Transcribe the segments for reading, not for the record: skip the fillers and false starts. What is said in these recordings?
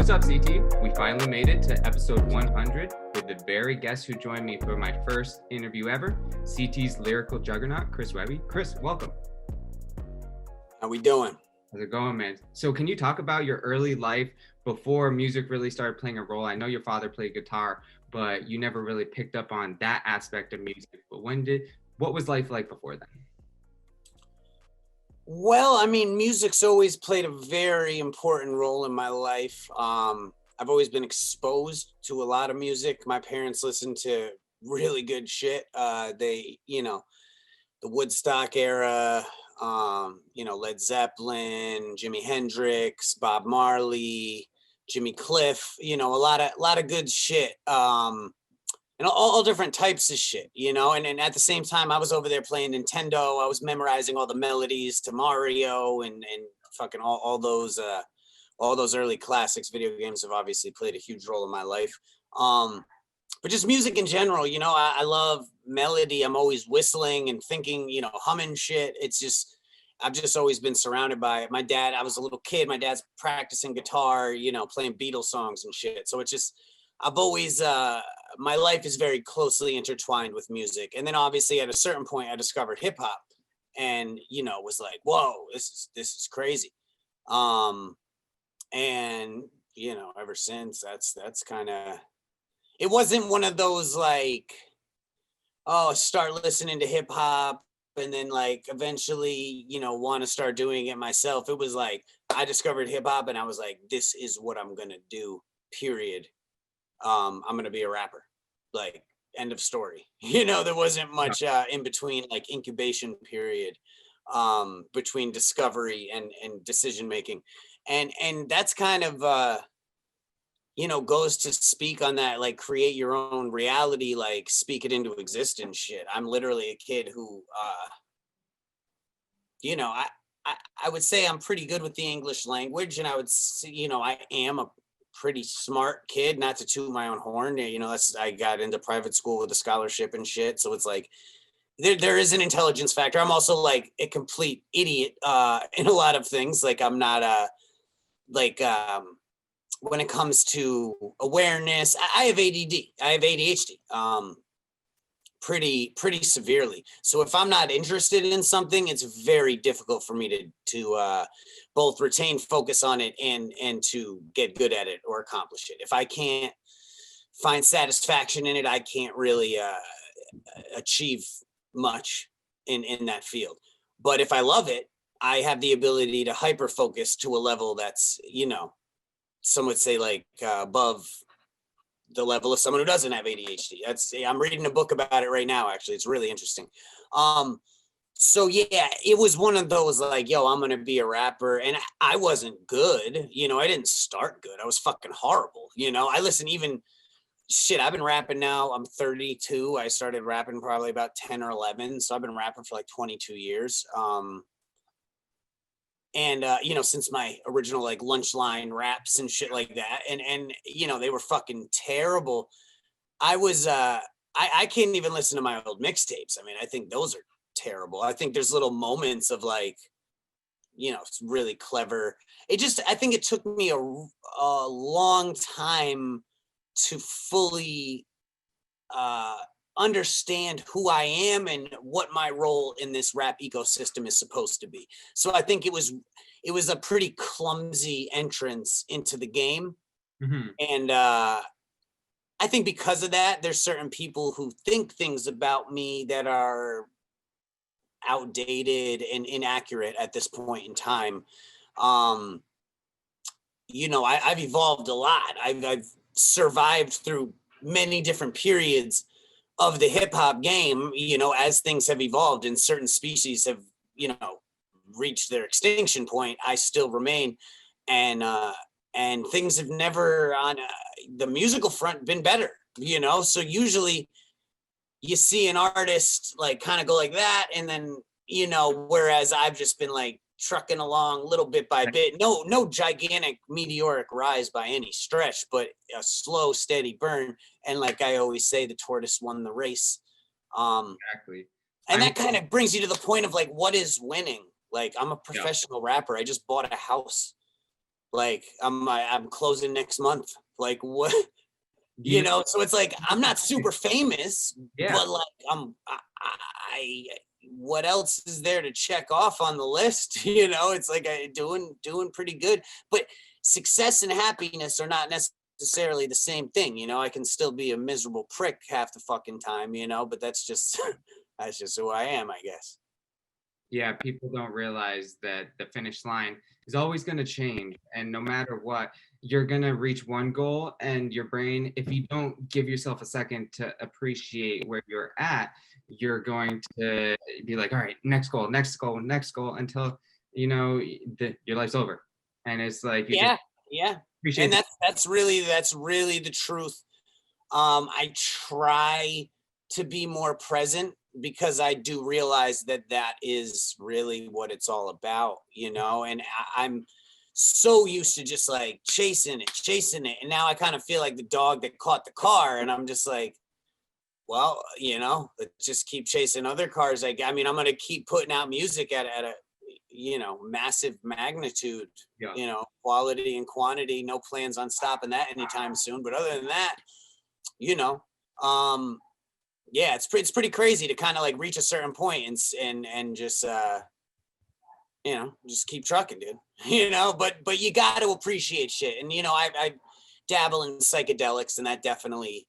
What's up, CT? We finally made it to episode 100 with the very guest who joined me for my first interview ever, CT's lyrical juggernaut, Chris Webby. Chris, welcome. How we doing? How's it going, man? So can you talk about your early life before music really started playing a role? I know your father played guitar, but you never really picked up on that aspect of music. But what was life like before then? Well, I mean, music's always played a very important role in my life. I've always been exposed to a lot of music. My parents listened to really good shit. The Woodstock era, Led Zeppelin, Jimi Hendrix, Bob Marley, Jimmy Cliff, a lot of good shit. And all different types of shit, and at the same time, I was over there playing Nintendo. I was memorizing all the melodies to Mario and fucking all those early classics. Video games have obviously played a huge role in my life. But just music in general, I love melody. I'm always whistling and thinking, humming shit. I've just always been surrounded by it. My dad, I was a little kid. My dad's practicing guitar, playing Beatles songs and shit. So it's just, I've always, my life is very closely intertwined with music. And then obviously at a certain point I discovered hip hop and, was like, whoa, this is crazy. And, ever since that's kind of, it wasn't one of those like, oh, start listening to hip hop and then like eventually, want to start doing it myself. It was like, I discovered hip hop and I was like, this is what I'm going to do, period. I'm going to be a rapper, like end of story. There wasn't much in between, like incubation period between discovery and decision making. And that's kind of, goes to speak on that, like create your own reality, like speak it into existence shit. I'm literally a kid who, I would say I'm pretty good with the English language, and I would say, I am a pretty smart kid, not to toot my own horn. I got into private school with a scholarship and shit. So it's like, there is an intelligence factor. I'm also like a complete idiot in a lot of things. Like I'm not when it comes to awareness, I have ADD, I have ADHD, pretty severely. So if I'm not interested in something, it's very difficult for me to both retain focus on it and to get good at it or accomplish it. If I can't find satisfaction in it, I can't really achieve much in that field. But if I love it, I have the ability to hyper focus to a level that's, some would say like above the level of someone who doesn't have ADHD. I'm reading a book about it right now. Actually, it's really interesting. So yeah, it was one of those like, yo, I'm going to be a rapper. And I wasn't good. I didn't start good. I was fucking horrible. I listen, even shit, I've been rapping now. I'm 32. I started rapping probably about 10 or 11. So I've been rapping for like 22 years. And, since my original like lunch line raps and shit like that, and they were fucking terrible. I was, I can't even listen to my old mixtapes. I mean, I think those are terrible. I think there's little moments of like, it's really clever. I think it took me a long time to fully, understand who I am and what my role in this rap ecosystem is supposed to be. So I think it was a pretty clumsy entrance into the game. Mm-hmm. And I think because of that, there's certain people who think things about me that are outdated and inaccurate at this point in time. I've evolved a lot. I've survived through many different periods of the hip hop game, as things have evolved and certain species have, reached their extinction point, I still remain. And things have never on the musical front been better, so usually you see an artist like kind of go like that. And then, whereas I've just been like trucking along little bit by bit, no gigantic meteoric rise by any stretch, but a slow, steady burn. And like I always say, the tortoise won the race. Exactly. And that kind of brings you to the point of like, what is winning? Like, I'm a professional rapper. I just bought a house. Like I'm closing next month. Like what? You know, So it's like I'm not super famous, yeah. but like I what else is there to check off on the list? It's like I doing pretty good. But success and happiness are not necessarily the same thing. I can still be a miserable prick half the fucking time, but that's just that's just who I am, I guess. Yeah, people don't realize that the finish line is always going to change. And no matter what, you're going to reach one goal, and your brain, if you don't give yourself a second to appreciate where you're at, you're going to be like, all right, next goal, next goal, next goal, until, your life's over. And it's like, you just Yeah, yeah. And appreciate that's really the truth. I try to be more present because I do realize that that is really what it's all about, and I'm so used to just like chasing it. And now I kind of feel like the dog that caught the car. And I'm just like, well, let's just keep chasing other cars. I mean, I'm going to keep putting out music at a, massive magnitude, yeah. quality and quantity, no plans on stopping that anytime soon. But other than that, you know, um, yeah, it's pretty crazy to kind of like reach a certain point and just just keep trucking, dude. But you got to appreciate shit. And I dabble in psychedelics, and that definitely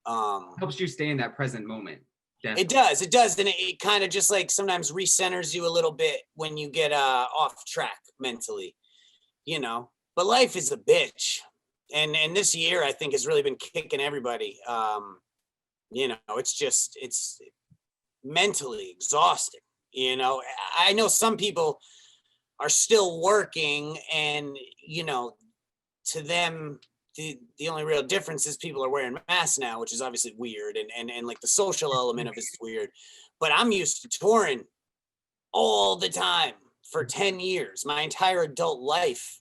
Helps you stay in that present moment. it Definitely. does, and it kind of just like sometimes recenters you a little bit when you get off track mentally, But life is a bitch, and this year I think has really been kicking everybody. It's mentally exhausting. I know some people are still working, and to them the only real difference is people are wearing masks now, which is obviously weird, and like the social element of it is weird. But I'm used to touring all the time for 10 years. My entire adult life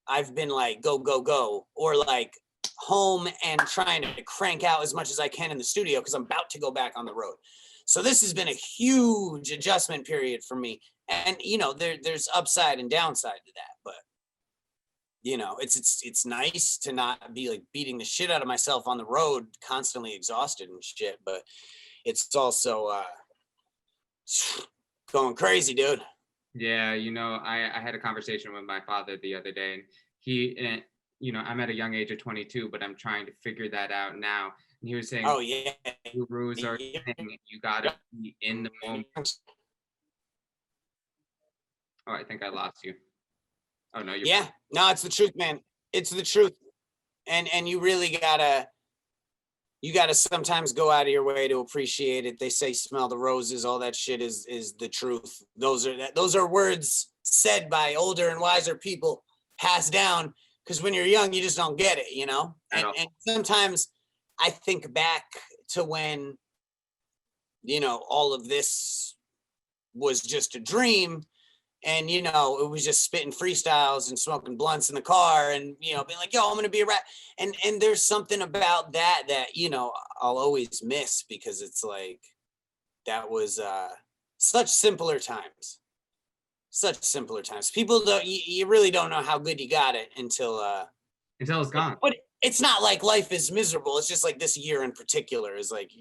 I've been like go go go, or like home and trying to crank out as much as I can in the studio because I'm about to go back on the road. So this has been a huge adjustment period for me. And there's upside and downside to that, but it's nice to not be like beating the shit out of myself on the road, constantly exhausted and shit, but it's also going crazy, dude. Yeah, I had a conversation with my father the other day, and I'm at a young age of 22, but I'm trying to figure that out now. And he was saying, Oh yeah. gurus are saying you gotta be in the moment. Oh, I think I lost you. Oh no, you're Yeah, no, it's the truth, man. It's the truth. And you really gotta sometimes go out of your way to appreciate it. They say smell the roses, all that shit is the truth. Those are words said by older and wiser people, passed down, because when you're young you just don't get it, at all. and sometimes I think back to when all of this was just a dream, and it was just spitting freestyles and smoking blunts in the car, and being like, yo, I'm gonna be a rap. And there's something about that I'll always miss, because it's like that was such simpler times. People don't, you really don't know how good you got it until Until it's gone. but it's not like life is miserable. It's just like this year in particular is like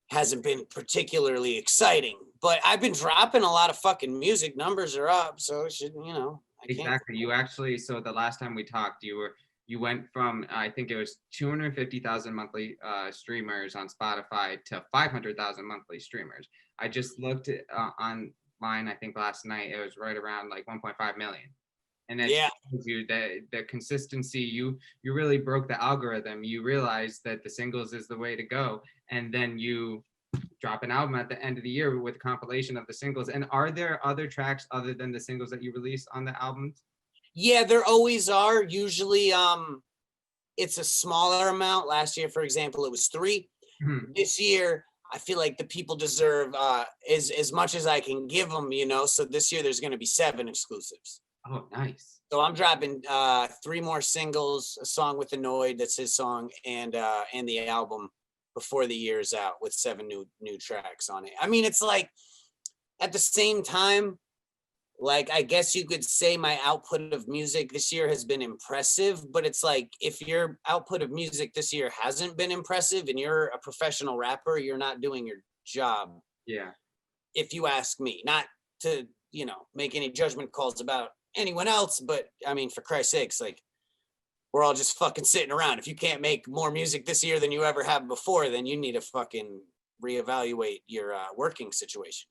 hasn't been particularly exciting, but I've been dropping a lot of fucking music. Numbers are up, so it should, I can't. Exactly. You actually, so the last time we talked, you went from, I think it was 250,000 monthly streamers on Spotify to 500,000 monthly streamers. I just looked at online, I think last night, it was right around like 1.5 million. And that shows you that the consistency, you really broke the algorithm. You realized that the singles is the way to go, and then you drop an album at the end of the year with a compilation of the singles. And are there other tracks other than the singles that you released on the albums? Yeah, there always are. Usually it's a smaller amount. Last year, for example, it was 3. This year I feel like the people deserve as much as I can give them, so this year there's going to be 7 exclusives. Oh, nice. So I'm dropping 3 more singles, a song with Annoyed, that's his song, and the album before the year's out with 7 new tracks on it. I mean, it's like at the same time, Like, I guess you could say my output of music this year has been impressive, but it's like, if your output of music this year hasn't been impressive and you're a professional rapper, you're not doing your job, Yeah. if you ask me. Not to, make any judgment calls about anyone else, but I mean, for Christ's sakes, like, we're all just fucking sitting around. If you can't make more music this year than you ever have before, then you need to fucking reevaluate your working situation.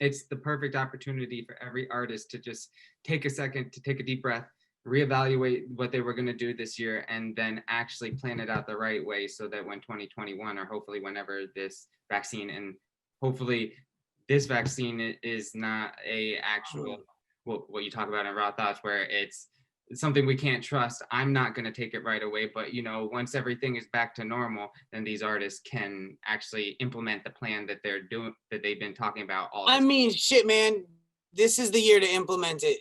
It's the perfect opportunity for every artist to just take a second to take a deep breath, reevaluate what they were going to do this year, and then actually plan it out the right way so that when 2021, or hopefully whenever this vaccine, and hopefully this vaccine is not a actual what you talk about in Raw Thoughts, where it's something we can't trust. I'm not going to take it right away, but once everything is back to normal, then these artists can actually implement the plan that they've been talking about all I this. mean, shit, man. This is the year to implement it.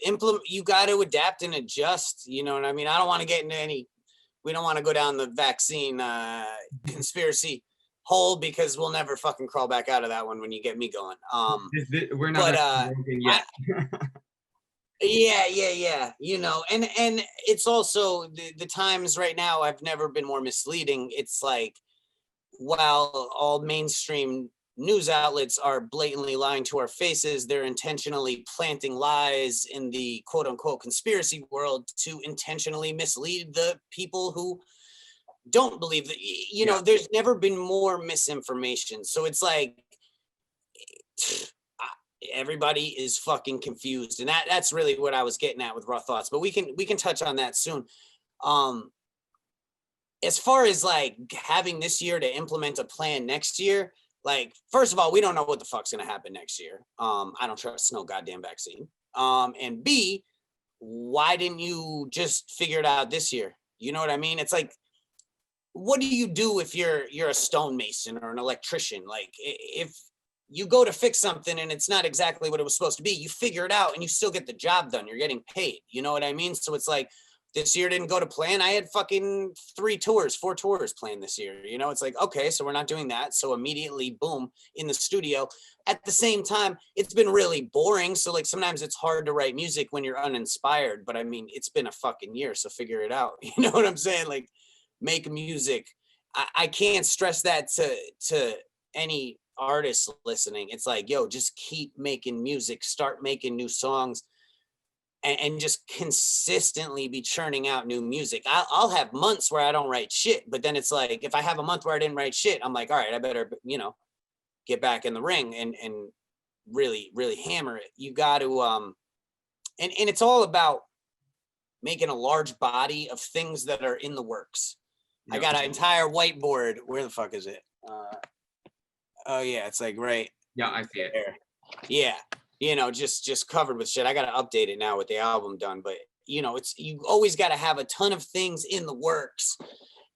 You got to adapt and adjust. You know what I mean? I don't want to get into any. We don't want to go down the vaccine conspiracy hole, because we'll never fucking crawl back out of that one when you get me going. We're not yet. Yeah. And it's also the times right now have never been more misleading. It's like, while all mainstream news outlets are blatantly lying to our faces, they're intentionally planting lies in the quote unquote conspiracy world to intentionally mislead the people who don't believe that. There's never been more misinformation. So it's like, everybody is fucking confused, and that's really what I was getting at with Raw Thoughts, but we can touch on that soon. As far as like having this year to implement a plan next year, like, first of all, we don't know what the fuck's gonna happen next year. I don't trust no goddamn vaccine. And B, why didn't you just figure it out this year? You know what I mean? It's like, what do you do if you're a stonemason or an electrician? Like, if you go to fix something and it's not exactly what it was supposed to be, you figure it out and you still get the job done. You're getting paid. You know what I mean? So it's like, this year didn't go to plan. I had fucking 4 tours planned this year. It's like, okay, so we're not doing that. So immediately, boom, in the studio. At the same time, it's been really boring. So like, sometimes it's hard to write music when you're uninspired, but I mean, it's been a fucking year, so figure it out. You know what I'm saying? Like, make music. I can't stress that to any artists listening. It's like, yo, just keep making music, start making new songs, and just consistently be churning out new music. I'll have months where I don't write shit, but then it's like, if I have a month where I didn't write shit, I'm like, all right, I better, get back in the ring and really, really hammer it. You got to, and it's all about making a large body of things that are in the works. Yep. I got an entire whiteboard. Where the fuck is it? Oh yeah, it's like right. Yeah, I see it. There. Yeah. Just covered with shit. I got to update it now with the album done, but it's, you always got to have a ton of things in the works,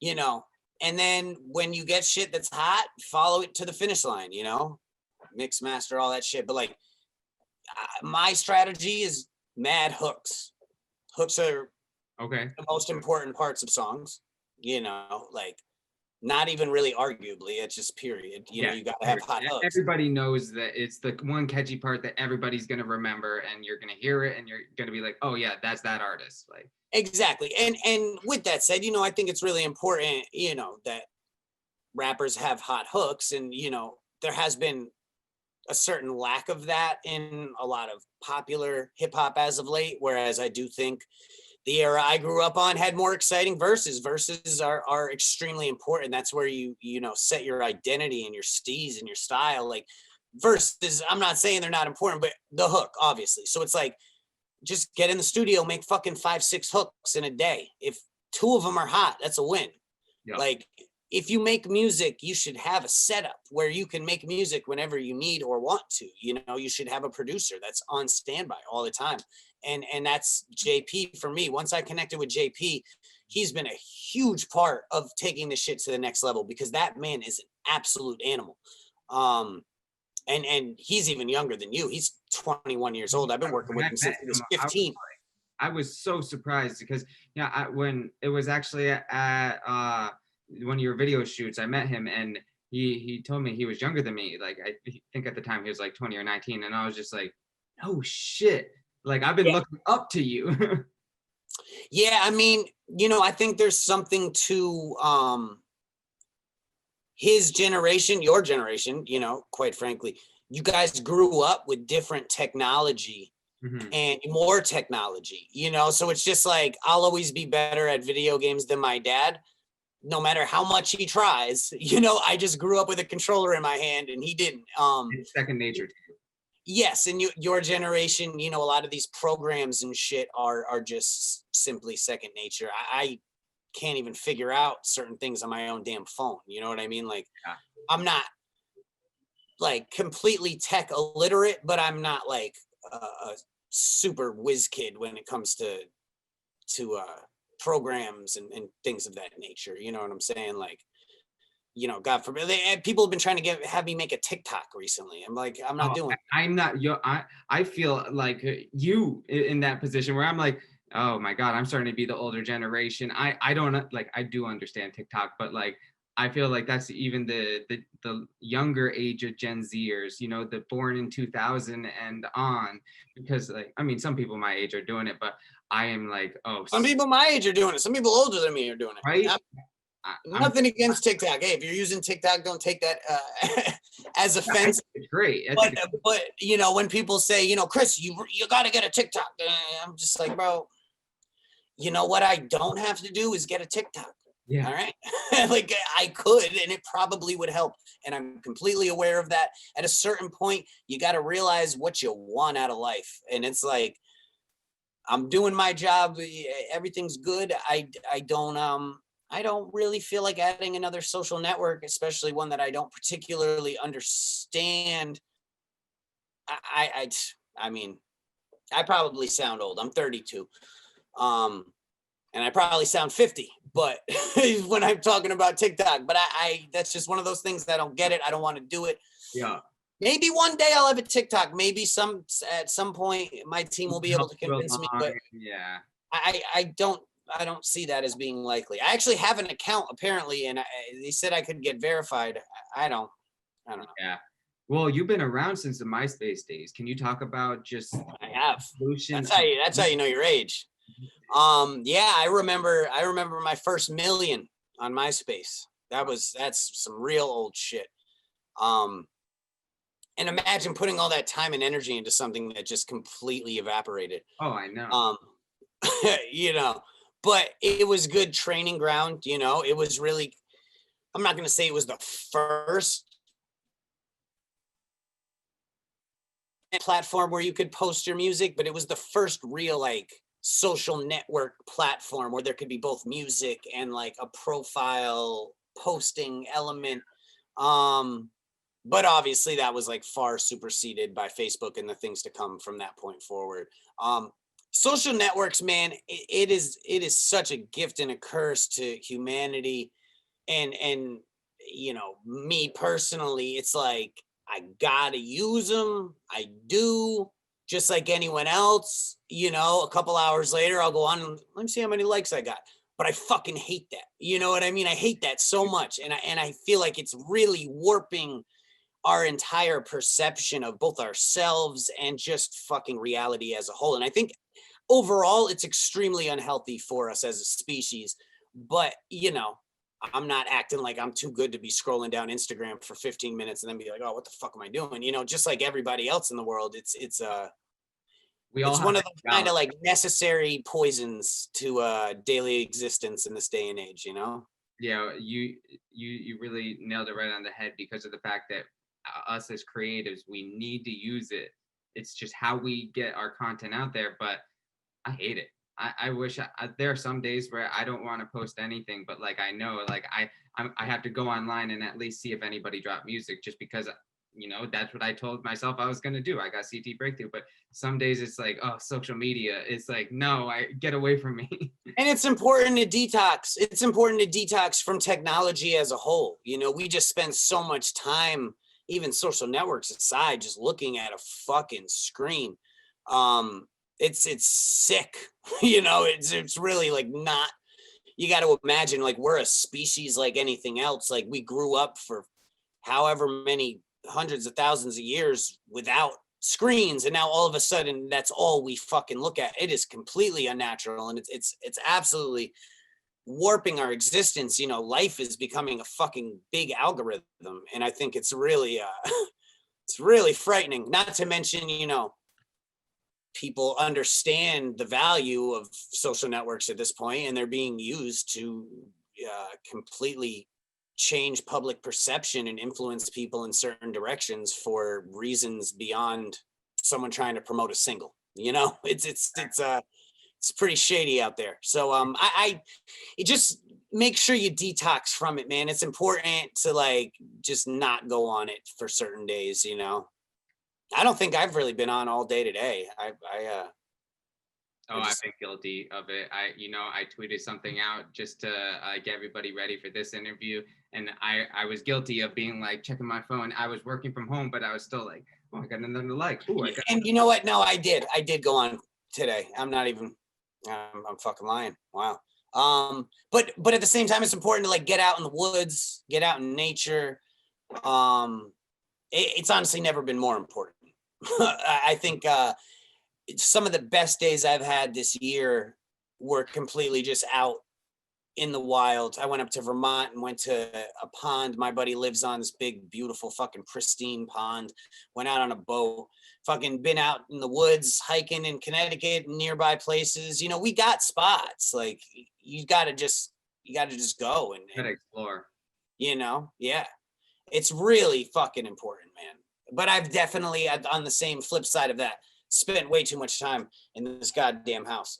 and then when you get shit that's hot, follow it to the finish line, mix, master, all that shit. But like, my strategy is mad hooks. Hooks are okay. The most important parts of songs, like, not even really arguably, it's just period. You gotta have hot hooks. Everybody knows that it's the one catchy part that everybody's gonna remember, and you're gonna hear it and you're gonna be like, oh yeah, that's that artist. Like, exactly. And with that said, I think it's really important, that rappers have hot hooks, and there has been a certain lack of that in a lot of popular hip hop as of late, whereas I do think the era I grew up on had more exciting verses. Verses are extremely important. That's where you set your identity and your steez and your style. Like, verses, I'm not saying they're not important, but the hook, obviously. So it's like, just get in the studio, make fucking 5-6 hooks in a day. If 2 of them are hot, that's a win. Yep. Like, if you make music, you should have a setup where you can make music whenever you need or want to. You should have a producer that's on standby all the time. And that's JP for me. Once I connected with JP, he's been a huge part of taking this shit to the next level, because that man is an absolute animal. And he's even younger than you. He's 21 years old. I've been working with him since he was 15. I was so surprised because when it was actually at one of your video shoots, I met him, and he told me he was younger than me. Like, I think at the time he was like 20 or 19, and I was just like, oh shit. Like I've been looking up to you. Yeah, I mean, I think there's something to his generation, your generation, quite frankly. You guys grew up with different technology Mhm. and more technology, so it's just like I'll always be better at video games than my dad, no matter how much he tries. I just grew up with a controller in my hand and he didn't. It's second nature to you. Yes, and your generation, a lot of these programs and shit are just simply second nature. I can't even figure out certain things on my own damn phone. You know what I mean? Like, Yeah. I'm not like completely tech illiterate, but I'm not like a super whiz kid when it comes to programs and things of that nature. You know what I'm saying? Like, God forbid, people have been trying to have me make a TikTok recently. I'm like, I'm not Oh, doing. I'm not yo. I feel like you in that position where I'm like, oh my God, I'm starting to be the older generation. I don't like I do understand TikTok, but like I feel like that's even the younger age of Gen Zers, the born in 2000 and on, because like I mean some people my age are doing it, but I am like, oh, Some people my age are doing it. Some people older than me are doing it. right. I'm Nothing against TikTok. Hey, if you're using TikTok, don't take that as I offense. think it's great. I But think but when people say, Chris, you got to get a TikTok, I'm just like, bro, what I don't have to do is get a TikTok. yeah. All right. Like I could, and it probably would help. And I'm completely aware of that. At a certain point, you got to realize what you want out of life. And it's like, I'm doing my job. Everything's good. I don't really feel like adding another social network, especially one that I don't particularly understand. I mean, I probably sound old. I'm 32. And I probably sound 50, but when I'm talking about TikTok, but I that's just one of those things that I don't get it. I don't want to do it. Yeah. Maybe one day I'll have a TikTok. Maybe at some point my team will be able Help to you convince me, along. but Yeah. I don't see that as being likely. I actually have an account apparently, and they said I could get verified. I don't know. Yeah. Well, you've been around since the MySpace days. Can you talk about just I have. evolution That's how you know your age. Yeah, I remember my first million on MySpace. That's some real old shit. Um, and imagine putting all that time and energy into something that just completely evaporated. Oh, I know. Um, you know, but it was good training ground. It was really. I'm not gonna say it was the first platform where you could post your music, but it was the first real like social network platform where there could be both music and like a profile posting element. Um, but obviously that was like far superseded by Facebook and the things to come from that point forward. Social networks, man, it is such a gift and a curse to humanity. And me personally, it's like I gotta use them. I do, just like anyone else. A couple hours later, I'll go on and let me see how many likes I got. But I fucking hate that. You know what I mean? I hate that so much, and I feel like it's really warping our entire perception of both ourselves and just fucking reality as a whole. And I think overall, it's extremely unhealthy for us as a species. But I'm not acting like I'm too good to be scrolling down Instagram for 15 minutes and then be like, oh, what the fuck am I doing? Just like everybody else in the world, We all it's have one of that those kind balance. of like necessary poisons to daily existence in this day and age. Yeah, you really nailed it right on the head because of the fact that us as creatives, we need to use it. It's just how we get our content out there, but I hate it. I wish there are some days where I don't want to post anything, but like I know, like I have to go online and at least see if anybody dropped music, just because that's what I told myself I was gonna do. I got CT breakthrough, but some days it's like, oh, social media. It's like, no, I get away from me. And it's important to detox. It's important to detox from technology as a whole. We just spend so much time, even social networks aside, just looking at a fucking screen. It's sick. It's really like not. You got to imagine like we're a species like anything else. Like we grew up for however many hundreds of thousands of years without screens, and now all of a sudden that's all we fucking look at. It is completely unnatural, and it's absolutely warping our existence. You know, life is becoming a fucking big algorithm, and I think it's really it's really frightening. Not to mention, you know, people understand the value of social networks at this point, and they're being used to completely change public perception and influence people in certain directions for reasons beyond someone trying to promote a single. You know, it's pretty shady out there. So I it just make sure you detox from it, man. It's important to like just not go on it for certain days, you know. I don't think I've really been on all day today. Oh, I've been guilty of it. I tweeted something out just to get everybody ready for this interview, and I was guilty of being like checking my phone. I was working from home, but I was still like, oh, I got another like. Oh, I got. And you know what? No, I did go on today. I'm not even. I'm fucking lying. Wow. But at the same time, it's important to like get out in the woods, get out in nature. It's honestly never been more important. I think some of the best days I've had this year were completely just out in the wild. I went up to Vermont and went to a pond my buddy lives on, this big, beautiful, fucking pristine pond. Went out on a boat, fucking been out in the woods, hiking in Connecticut and nearby places. You know, we got spots. Like you gotta just go and Explore. You know, yeah. It's really fucking important, man. But I've definitely, on the same flip side of that, spent way too much time in this goddamn house.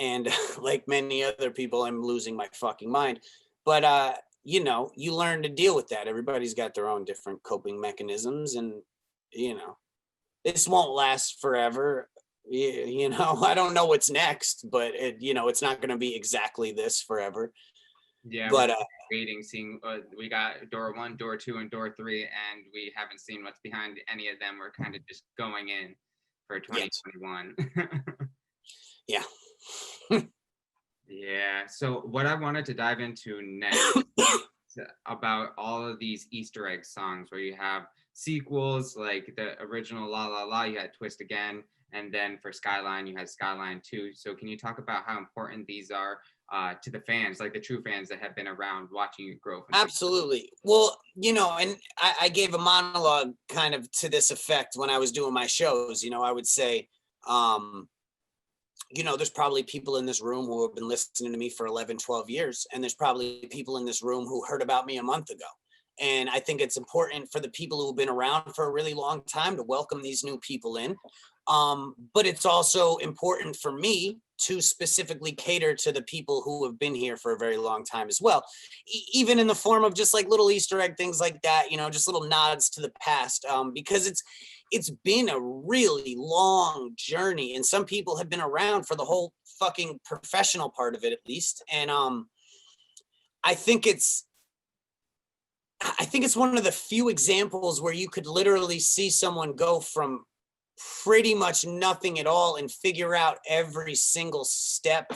And like many other people, I'm losing my fucking mind. But you know, you learn to deal with that. Everybody's got their own different coping mechanisms, and you know, this won't last forever. You know, I don't know what's next, but you know, it's not going to be exactly this forever. Yeah, but waiting, seeing we got door 1, door 2, and door 3, and we haven't seen what's behind any of them. We're kind of just going in for 2021. Yeah. Yeah. So what I wanted to dive into next about all of these Easter egg songs where you have sequels like the original La La La, you had Twist Again, and then for Skyline, you had Skyline 2. So can you talk about how important these are to the fans, like the true fans that have been around watching you grow? Absolutely. Well, you know, and I gave a monologue kind of to this effect when I was doing my shows. You know, I would say, you know, there's probably people in this room who have been listening to me for 11, 12 years. And there's probably people in this room who heard about me a month ago. And I think it's important for the people who have been around for a really long time to welcome these new people in. But it's also important for me to specifically cater to the people who have been here for a very long time as well, even in the form of just like little Easter egg things like that, you know, just little nods to the past, because it's been a really long journey, and some people have been around for the whole fucking professional part of it, at least. And I think it's one of the few examples where you could literally see someone go from pretty much nothing at all and figure out every single step,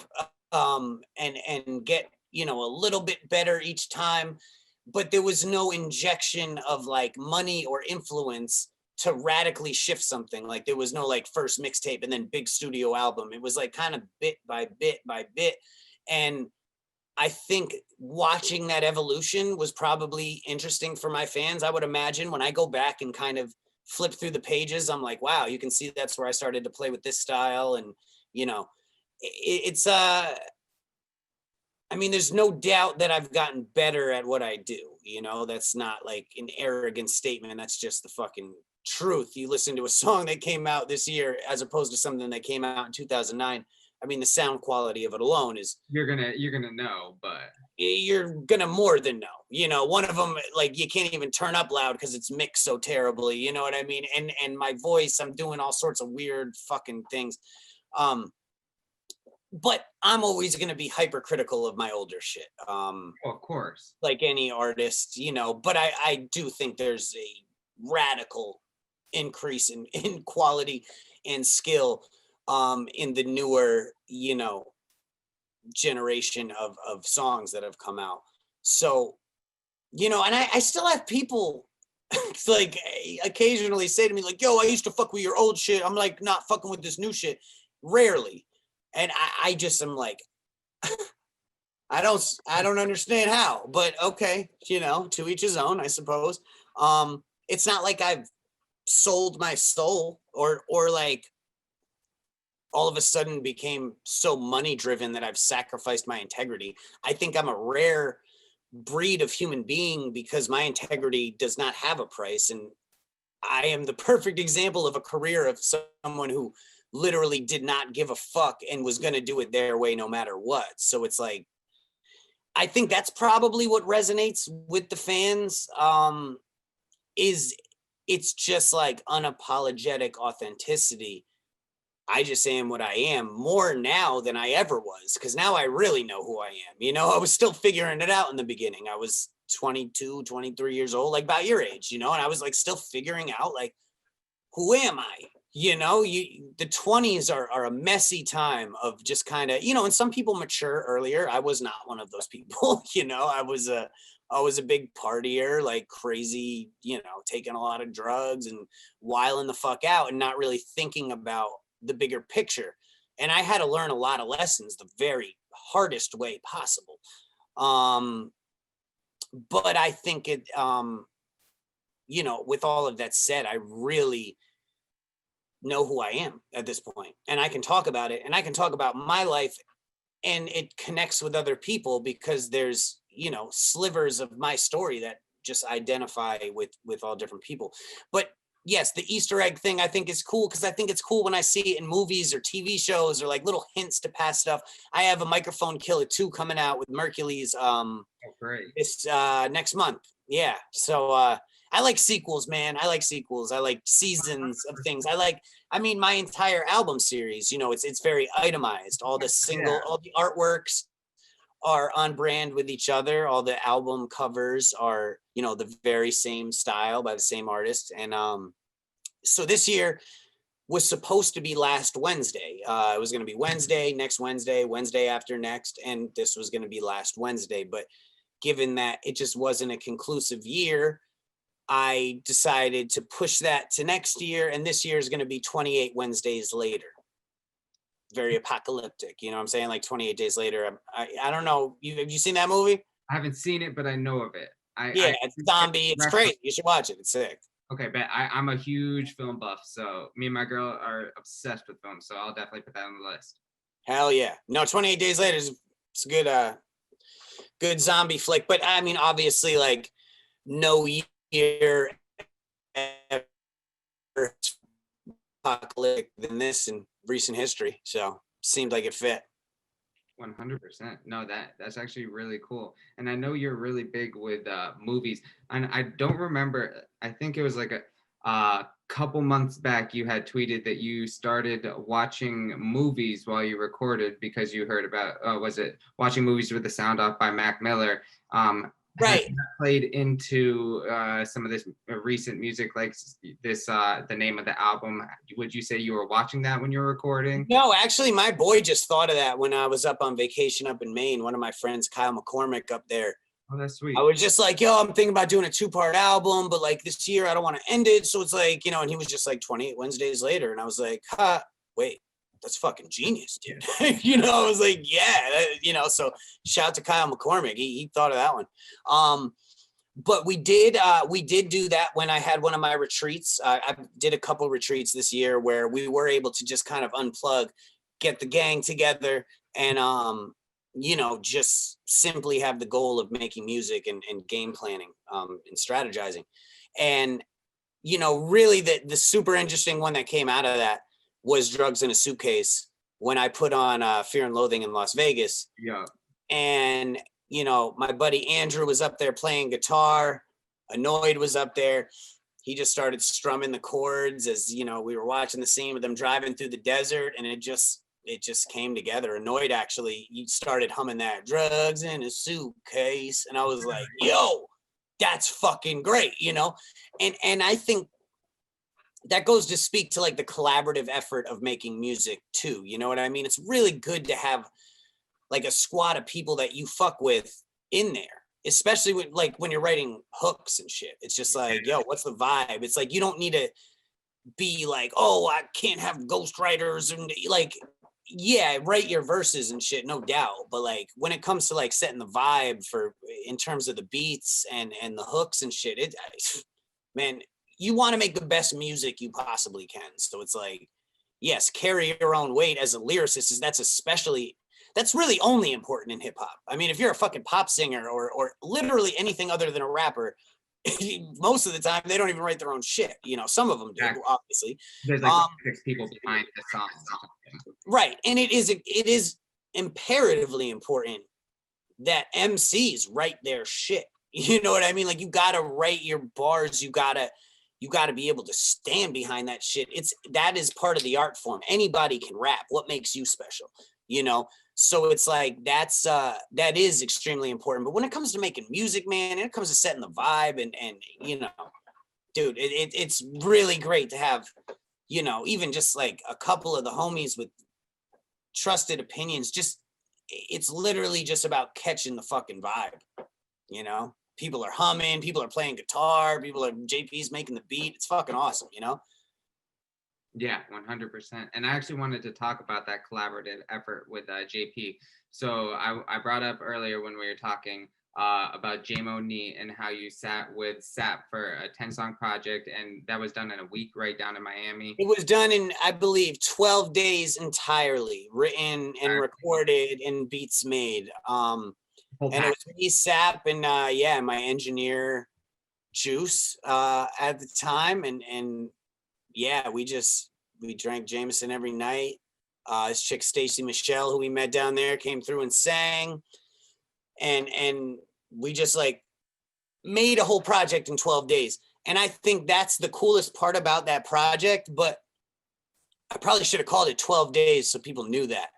and get, you know, a little bit better each time. But there was no injection of like money or influence to radically shift something. Like there was no like first mixtape and then big studio album. It was like kind of bit by bit by bit. And I think watching that evolution was probably interesting for my fans. I would imagine when I go back and kind of flip through the pages, I'm like, wow, you can see that's where I started to play with this style. And, you know, it's I mean, there's no doubt that I've gotten better at what I do. You know, that's not like an arrogant statement. That's just the fucking truth. You listen to a song that came out this year as opposed to something that came out in 2009. I mean, the sound quality of it alone is you're gonna know, but you're gonna more than know. You know, one of them, like, you can't even turn up loud because it's mixed so terribly. You know what I mean? And my voice, I'm doing all sorts of weird fucking things. But I'm always gonna be hypercritical of my older shit. Well, of course, like any artist, you know. But I do think there's a radical increase in quality and skill in the newer, you know, generation of songs that have come out. So, you know, and I still have people, it's like occasionally say to me like, yo, I used to fuck with your old shit. I'm like, not fucking with this new shit. Rarely. And I just am like, I don't understand how, but okay, you know, to each his own, I suppose. It's not like I've sold my soul or like all of a sudden became so money driven that I've sacrificed my integrity. I think I'm a rare breed of human being because my integrity does not have a price. And I am the perfect example of a career of someone who literally did not give a fuck and was going to do it their way no matter what. So it's like, I think that's probably what resonates with the fans. Is it's just like unapologetic authenticity. I just am what I am more now than I ever was, because now I really know who I am. You know, I was still figuring it out in the beginning. I was 22, 23 years old, like about your age, you know, and I was like still figuring out like, who am I? You know, the 20s are a messy time of just kind of, you know, and some people mature earlier. I was not one of those people. You know, I was a big partier, like crazy, you know, taking a lot of drugs and wiling the fuck out and not really thinking about the bigger picture. And I had to learn a lot of lessons the very hardest way possible. But I think it, you know, with all of that said, I really know who I am at this point, and I can talk about it, and I can talk about my life, and it connects with other people because there's, you know, slivers of my story that just identify with all different people. But yes, the Easter egg thing I think is cool because I think it's cool when I see it in movies or TV shows or like little hints to past stuff. I have a Microphone Killer 2 coming out with Mercules Great. this next month. Yeah. So I like sequels, man. I like sequels. I like seasons of things. I mean, my entire album series, you know, it's very itemized. All the artworks are on brand with each other. All the album covers are, you know, the very same style by the same artist. And so this year was supposed to be last Wednesday. It was going to be Wednesday, next Wednesday, Wednesday after next, and this was going to be last Wednesday. But given that it just wasn't a conclusive year, I decided to push that to next year, and this year is going to be 28 Wednesdays later. Very apocalyptic, you know what I'm saying? Like 28 days later. I don't know. Have you seen that movie? I haven't seen it, but I know of it. Yeah, it's zombie. It's great. You should watch it. It's sick. Okay, but I'm a huge film buff, so me and my girl are obsessed with film, so I'll definitely put that on the list. Hell yeah. No, 28 days later is it's a good zombie flick. But I mean, obviously, like no year ever apocalyptic than this in recent history. So seemed like it fit. 100%. No, that's actually really cool. And I know you're really big with movies. And I don't remember, I think it was like a couple months back you had tweeted that you started watching movies while you recorded because you heard about was it watching movies with the sound off by Mac Miller. Right. Played into some of this recent music, like this the name of the album. Would you say you were watching that when you were recording? No, actually my boy just thought of that when I was up on vacation up in Maine. One of my friends, Kyle McCormick, up there. Oh, that's sweet. I was just like, yo, I'm thinking about doing a 2-part album, but like this year I don't want to end it. So it's like, you know, and he was just like 28 Wednesdays later. And I was like, wait, that's fucking genius, dude. You know, I was like, yeah, you know, so shout out to Kyle McCormick. He thought of that one. But we did do that when I had one of my retreats. I did a couple retreats this year where we were able to just kind of unplug, get the gang together, and you know, just simply have the goal of making music and game planning and strategizing. And you know, really the super interesting one that came out of that was Drugs in a Suitcase when I put on Fear and Loathing in Las Vegas. Yeah. And you know, my buddy Andrew was up there playing guitar. Annoyed was up there. He just started strumming the chords as, you know, we were watching the scene with them driving through the desert, and it just came together. Annoyed actually, he started humming that Drugs in a Suitcase, and I was like, yo, that's fucking great, you know? And I think that goes to speak to like the collaborative effort of making music too. You know what I mean? It's really good to have like a squad of people that you fuck with in there. especially with like when you're writing hooks and shit. It's just like, yo, what's the vibe? It's like you don't need to be like, oh, I can't have ghostwriters and like, yeah, write your verses and shit, no doubt. But like when it comes to like setting the vibe for in terms of the beats and the hooks and shit, man, you want to make the best music you possibly can. So it's like, yes, carry your own weight as a lyricist. That's really only important in hip hop. I mean, if you're a fucking pop singer or literally anything other than a rapper, most of the time they don't even write their own shit. You know, some of them do, obviously. There's like 6 people behind the song. Right, and it is imperatively important that MCs write their shit. You know what I mean? Like you gotta write your bars. You gotta be able to stand behind that shit. That is part of the art form. Anybody can rap. What makes you special? You know. So it's like that is extremely important. But when it comes to making music, man, and it comes to setting the vibe and you know, dude, it's really great to have, you know, even just like a couple of the homies with trusted opinions. Just it's literally just about catching the fucking vibe. You know, people are humming, people are playing guitar, JP's making the beat. It's fucking awesome, you know. Yeah, 100%. And I actually wanted to talk about that collaborative effort with JP. So I brought up earlier when we were talking about JMO Neat and how you sat with SAP for a 10-song project, and that was done in a week right down in Miami. It was done in, I believe, 12 days entirely, written and recorded and beats made. And it was me, SAP, and my engineer Juice at the time, and yeah, we drank Jameson every night. This chick Stacy Michelle, who we met down there, came through and sang, and we just like made a whole project in 12 days. And I think that's the coolest part about that project. But I probably should have called it 12 days so people knew that.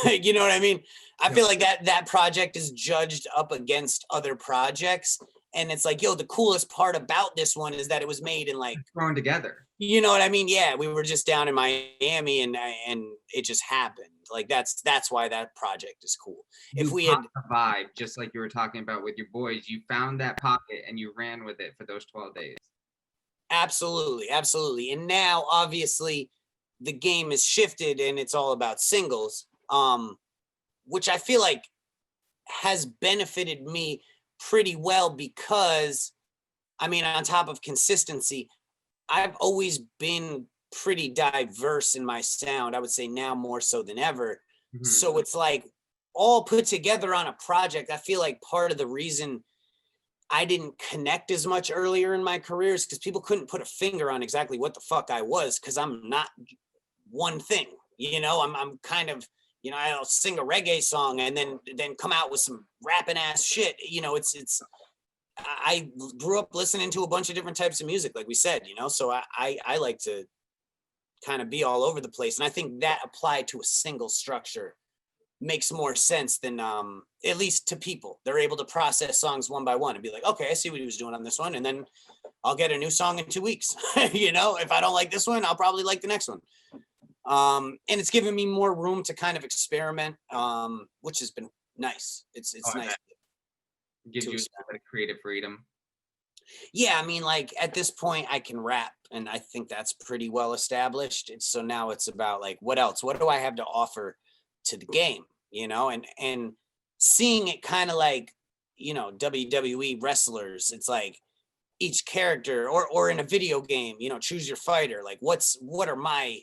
You know what I mean? I feel like that project is judged up against other projects. And it's like, yo, the coolest part about this one is that it was made in like thrown together. You know what I mean? Yeah, we were just down in Miami and it just happened. Like that's why that project is cool. If we had a vibe, just like you were talking about with your boys, you found that pocket and you ran with it for those 12 days. Absolutely, absolutely. And now obviously the game has shifted and it's all about singles, which I feel like has benefited me pretty well because, I mean, on top of consistency, I've always been pretty diverse in my sound. I would say now more so than ever. Mm-hmm. So it's like all put together on a project. I feel like part of the reason I didn't connect as much earlier in my career is because people couldn't put a finger on exactly what the fuck I was, because I'm not one thing. You know, I'm kind of, you know, I'll sing a reggae song and then come out with some rapping ass shit. You know, I grew up listening to a bunch of different types of music, like we said, you know, so I like to kind of be all over the place. And I think that applied to a single structure makes more sense than, at least to people. They're able to process songs one by one and be like, okay, I see what he was doing on this one. And then I'll get a new song in 2 weeks. You know, if I don't like this one, I'll probably like the next one. And it's given me more room to kind of experiment, which has been nice. It's nice. Gives you a bit of creative freedom. Yeah, I mean, like at this point I can rap and I think that's pretty well established. So now it's about like, what else? What do I have to offer to the game? You know, and seeing it kind of like, you know, WWE wrestlers, it's like each character or in a video game, you know, choose your fighter. Like what are my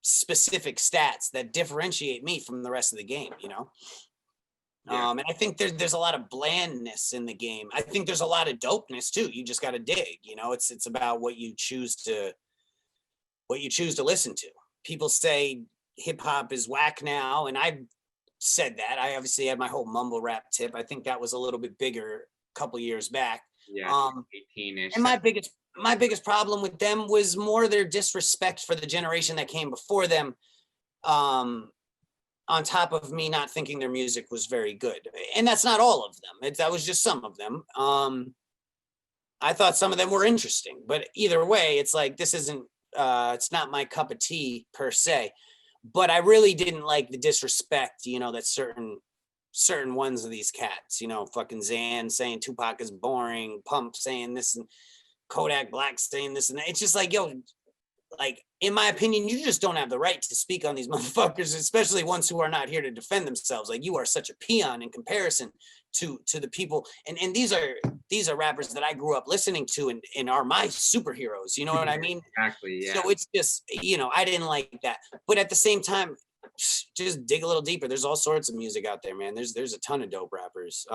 specific stats that differentiate me from the rest of the game, you know? Yeah. And I think there's a lot of blandness in the game. I think there's a lot of dopeness too. You just got to dig, you know, it's about what you choose to listen to. People say hip hop is whack now. And I've said that. I obviously had my whole mumble rap tip. I think that was a little bit bigger a couple years back. Yeah. 18-ish. And my biggest problem with them was more their disrespect for the generation that came before them. On top of me not thinking their music was very good. And that's not all of them. That was just some of them. I thought some of them were interesting, but either way, it's like, this isn't, it's not my cup of tea per se, but I really didn't like the disrespect, you know, that certain certain ones of these cats, you know, fucking Zan saying Tupac is boring, Pump saying this, and Kodak Black saying this and that. It's just like, yo, like, in my opinion, you just don't have the right to speak on these motherfuckers, especially ones who are not here to defend themselves. Like, you are such a peon in comparison to the people. And these are rappers that I grew up listening to and are my superheroes. You know what I mean? Exactly. Yeah. So it's just, you know, I didn't like that. But at the same time, just dig a little deeper. There's all sorts of music out there, man. There's a ton of dope rappers.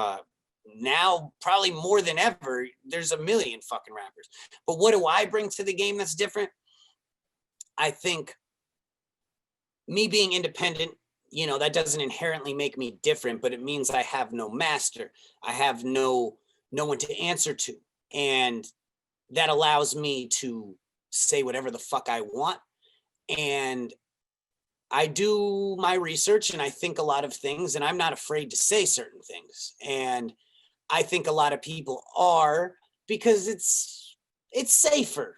Now, probably more than ever, there's a million fucking rappers. But what do I bring to the game that's different? I think me being independent, you know, that doesn't inherently make me different, but it means I have no master. I have no one to answer to. And that allows me to say whatever the fuck I want. And I do my research and I think a lot of things, and I'm not afraid to say certain things. And I think a lot of people are, because it's safer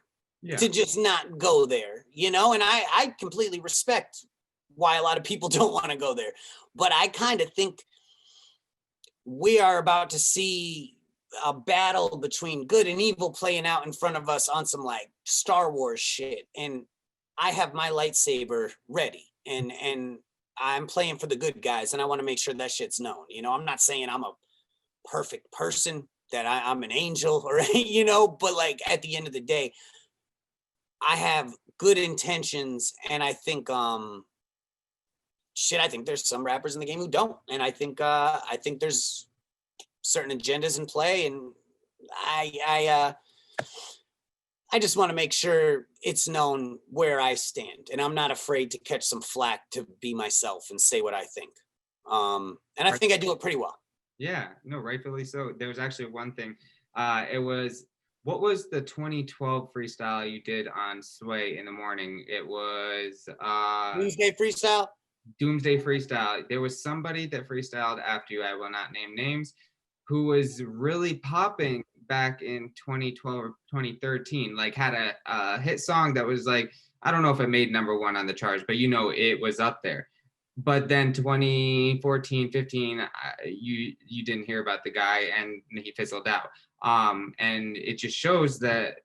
to just not go there, you know? And I completely respect why a lot of people don't want to go there. But I kind of think we are about to see a battle between good and evil playing out in front of us on some like Star Wars shit. And I have my lightsaber ready and I'm playing for the good guys and I want to make sure that shit's known. You know, I'm not saying I'm a perfect person, that I'm an angel or, you know, but like at the end of the day, I have good intentions. And I think, I think there's some rappers in the game who don't. And I think there's certain agendas in play. And I just want to make sure it's known where I stand, and I'm not afraid to catch some flack to be myself and say what I think. And I think I do it pretty well. Yeah, no, rightfully so. There was actually one thing. What was the 2012 freestyle you did on Sway in the morning? It was Doomsday Freestyle. Doomsday Freestyle. There was somebody that freestyled after you, I will not name names, who was really popping back in 2012 or 2013, like had a hit song that was like, I don't know if it made #1 on the charts, but you know, it was up there. But then 2014, 15, you didn't hear about the guy and he fizzled out. And it just shows that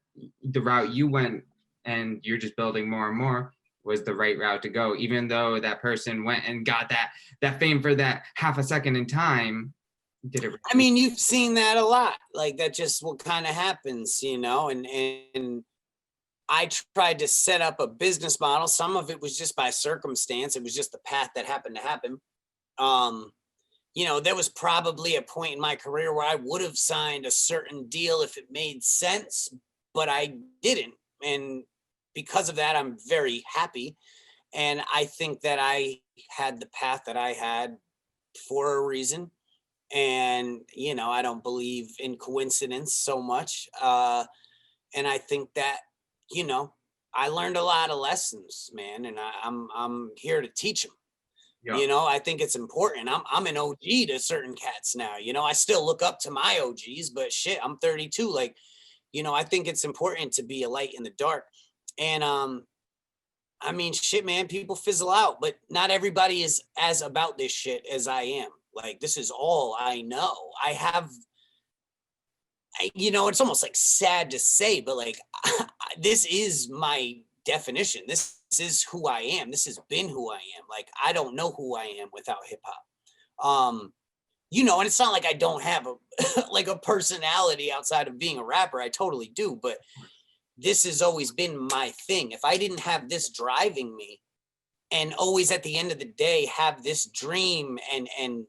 the route you went and you're just building more and more was the right route to go, even though that person went and got that fame for that half a second in time. Did it? I mean, you've seen that a lot. Like, that just what kind of happens, you know. And I tried to set up a business model. Some of it was just by circumstance. It was just the path that happened to happen. You know, there was probably a point in my career where I would have signed a certain deal if it made sense, but I didn't. And because of that, I'm very happy. And I think that I had the path that I had for a reason. And, you know, I don't believe in coincidence so much. And I think that, you know, I learned a lot of lessons, man, and I'm here to teach them. Yeah. You know, I think it's important. I'm an OG to certain cats now. You know, I still look up to my OGs, but shit, I'm 32. Like, you know, I think it's important to be a light in the dark. And I mean, shit, man, people fizzle out, but not everybody is as about this shit as I am. Like, this is all I know. You know, it's almost like sad to say, but like, this is my definition. This is who I am. This has been who I am. Like, I don't know who I am without hip hop. You know, and it's not like I don't have a like a personality outside of being a rapper. I totally do, but this has always been my thing. If I didn't have this driving me, and always at the end of the day have this dream and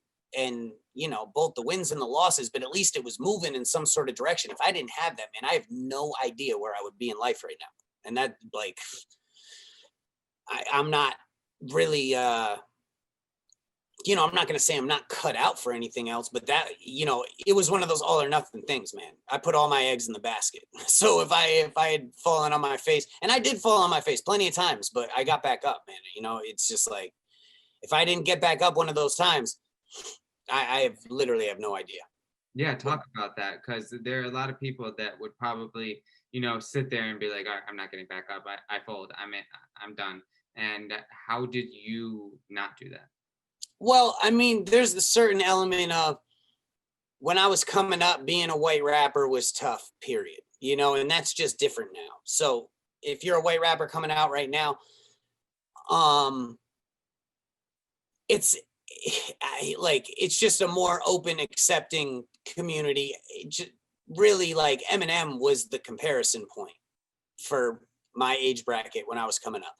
you know, both the wins and the losses, but at least it was moving in some sort of direction. If I didn't have that, man, I have no idea where I would be in life right now. And that, like, I'm not really you know, I'm not going to say I'm not cut out for anything else, but that, you know, it was one of those all or nothing things, man. I put all my eggs in the basket. So if I had fallen on my face, and I did fall on my face plenty of times, but I got back up, man. You know, it's just like, if I didn't get back up one of those times, I literally have no idea. Yeah, talk about that, because there are a lot of people that would probably, you know, sit there and be like, all right, I'm not getting back up. I fold. I'm done. And how did you not do that? Well, I mean, there's the certain element of when I was coming up, being a white rapper was tough, period. And that's just different now. So if you're a white rapper coming out right now, um, it's it's just a more open, accepting community. Really, like Eminem was the comparison point for my age bracket when I was coming up.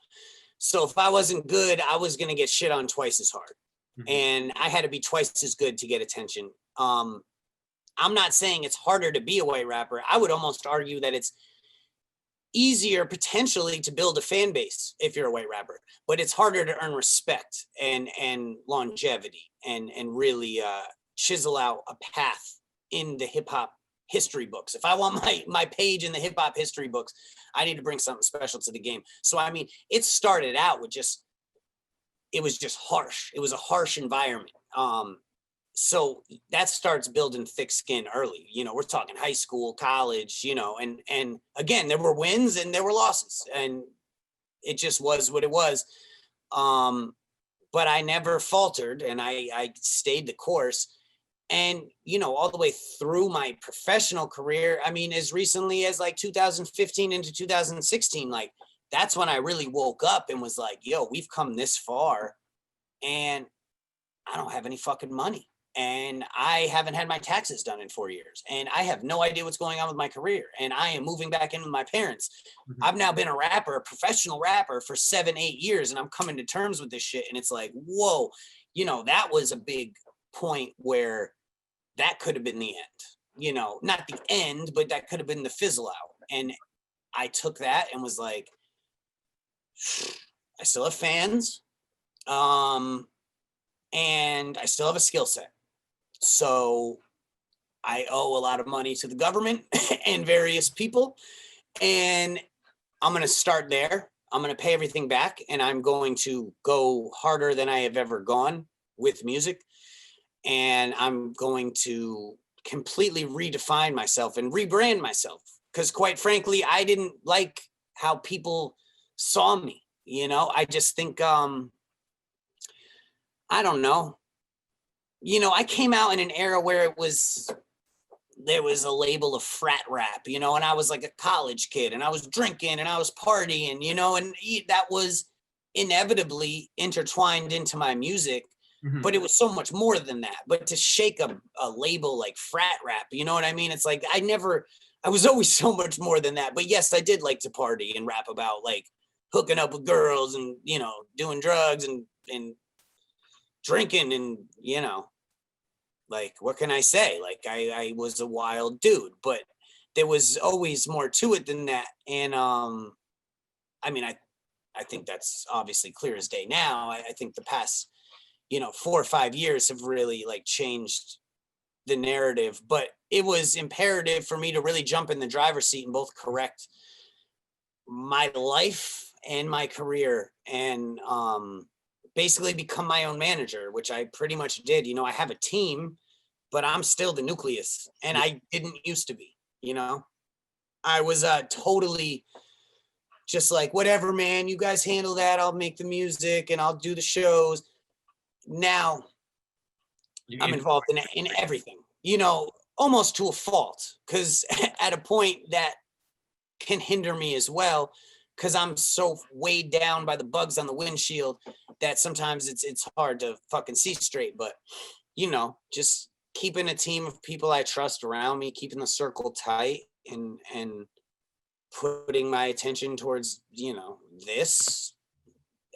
So if I wasn't good, I was gonna get shit on twice as hard, and I had to be twice as good to get attention. I'm not saying it's harder to be a white rapper. I would almost argue that it's easier potentially to build a fan base if you're a white rapper, but it's harder to earn respect and longevity and really chisel out a path in the hip hop history books. If I want my page in the hip hop history books, I need to bring something special to the game. So I mean, it started out with it was just harsh. It was a harsh environment. So that starts building thick skin early. We're talking high school, college, and again, there were wins and there were losses, and it just was what it was. But I never faltered, and I stayed the course. And all the way through my professional career, I mean, as recently as like 2015 into 2016, like that's when I really woke up and was like, yo, we've come this far, and I don't have any fucking money. And I haven't had my taxes done in 4 years. And I have no idea what's going on with my career. And I am moving back in with my parents. I've now been a professional rapper for 7-8 years, and I'm coming to terms with this shit. And it's like, whoa, that was a big point where that could have been the end. Not the end, but that could have been the fizzle out. And I took that and was like, I still have fans. And I still have a skill set. So I owe a lot of money to the government and various people. And I'm going to start there. I'm going to pay everything back, and I'm going to go harder than I have ever gone with music. And I'm going to completely redefine myself and rebrand myself. Because quite frankly, I didn't like how people saw me. I just think, I don't know. I came out in an era where there was a label of frat rap, and I was like a college kid, and I was drinking and I was partying, and that was inevitably intertwined into my music, but it was so much more than that. But to shake a label like frat rap, you know what I mean? It's like, I was always so much more than that. But yes, I did like to party and rap about like hooking up with girls and, doing drugs and drinking and, like, what can I say? Like, I was a wild dude, but there was always more to it than that. And, I mean, I think that's obviously clear as day now. I think the past, 4 or 5 years have really like changed the narrative, but it was imperative for me to really jump in the driver's seat and both correct my life and my career and, basically become my own manager, which I pretty much did. I have a team, but I'm still the nucleus, and I didn't used to be. I was totally just like, whatever, man, you guys handle that. I'll make the music and I'll do the shows. Now I'm involved in everything, almost to a fault, because at a point that can hinder me as well, because I'm so weighed down by the bugs on the windshield that sometimes it's hard to fucking see straight. But, just keeping a team of people I trust around me, keeping the circle tight and putting my attention towards, this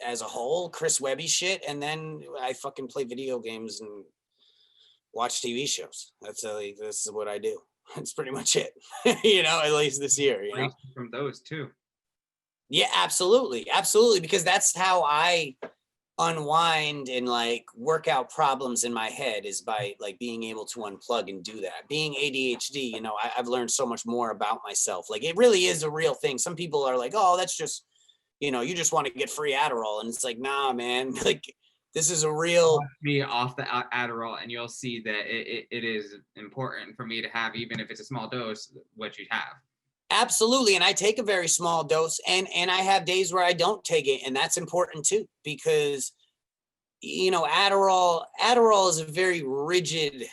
as a whole, Chris Webby shit. And then I fucking play video games and watch TV shows. This is what I do. That's pretty much it, at least this year, From those too. Yeah, absolutely. Absolutely. Because that's how I unwind and like work out problems in my head, is by like being able to unplug and do that. Being ADHD, I've learned so much more about myself. Like, it really is a real thing. Some people are like, oh, that's just, you just want to get free Adderall. And it's like, nah, man, like, this is a real... Me off the Adderall, and you'll see that it is important for me to have, even if it's a small dose, what you have. Absolutely. And I take a very small dose, and I have days where I don't take it. And that's important too, because Adderall is a very rigid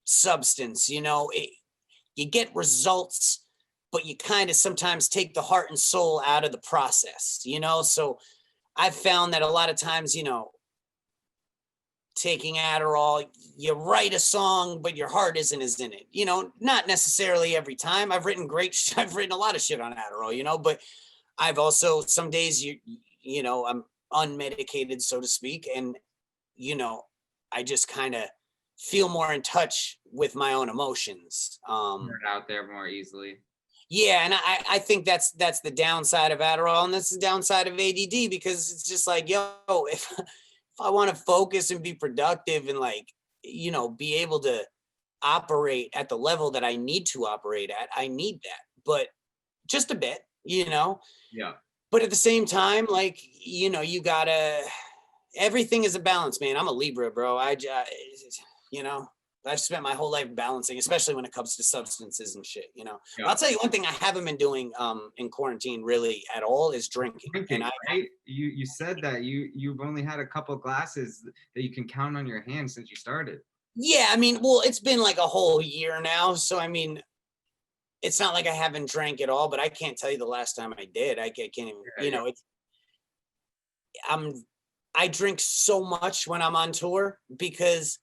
substance. You get results, but you kind of sometimes take the heart and soul out of the process. So I've found that a lot of times, taking Adderall, you write a song, but your heart isn't as in it. Not necessarily every time. I've written a lot of shit on Adderall, but I've also, some days I'm unmedicated, so to speak, and I just kind of feel more in touch with my own emotions. Get out there more easily. Yeah, and I think that's the downside of Adderall, and that's the downside of ADD, because it's just like, if I want to focus and be productive and be able to operate at the level that I need to operate at, I need that, but just a bit, Yeah. But at the same time, you gotta, everything is a balance, man. I'm a Libra, bro. I've spent my whole life balancing, especially when it comes to substances and shit, Yeah. I'll tell you one thing I haven't been doing in quarantine really at all is drinking. Drinking, right? You said that you've only had a couple glasses that you can count on your hands since you started. Yeah, I mean, well, it's been like a whole year now, so I mean, it's not like I haven't drank at all, but I can't tell you the last time I did. I can't even, I drink so much when I'm on tour because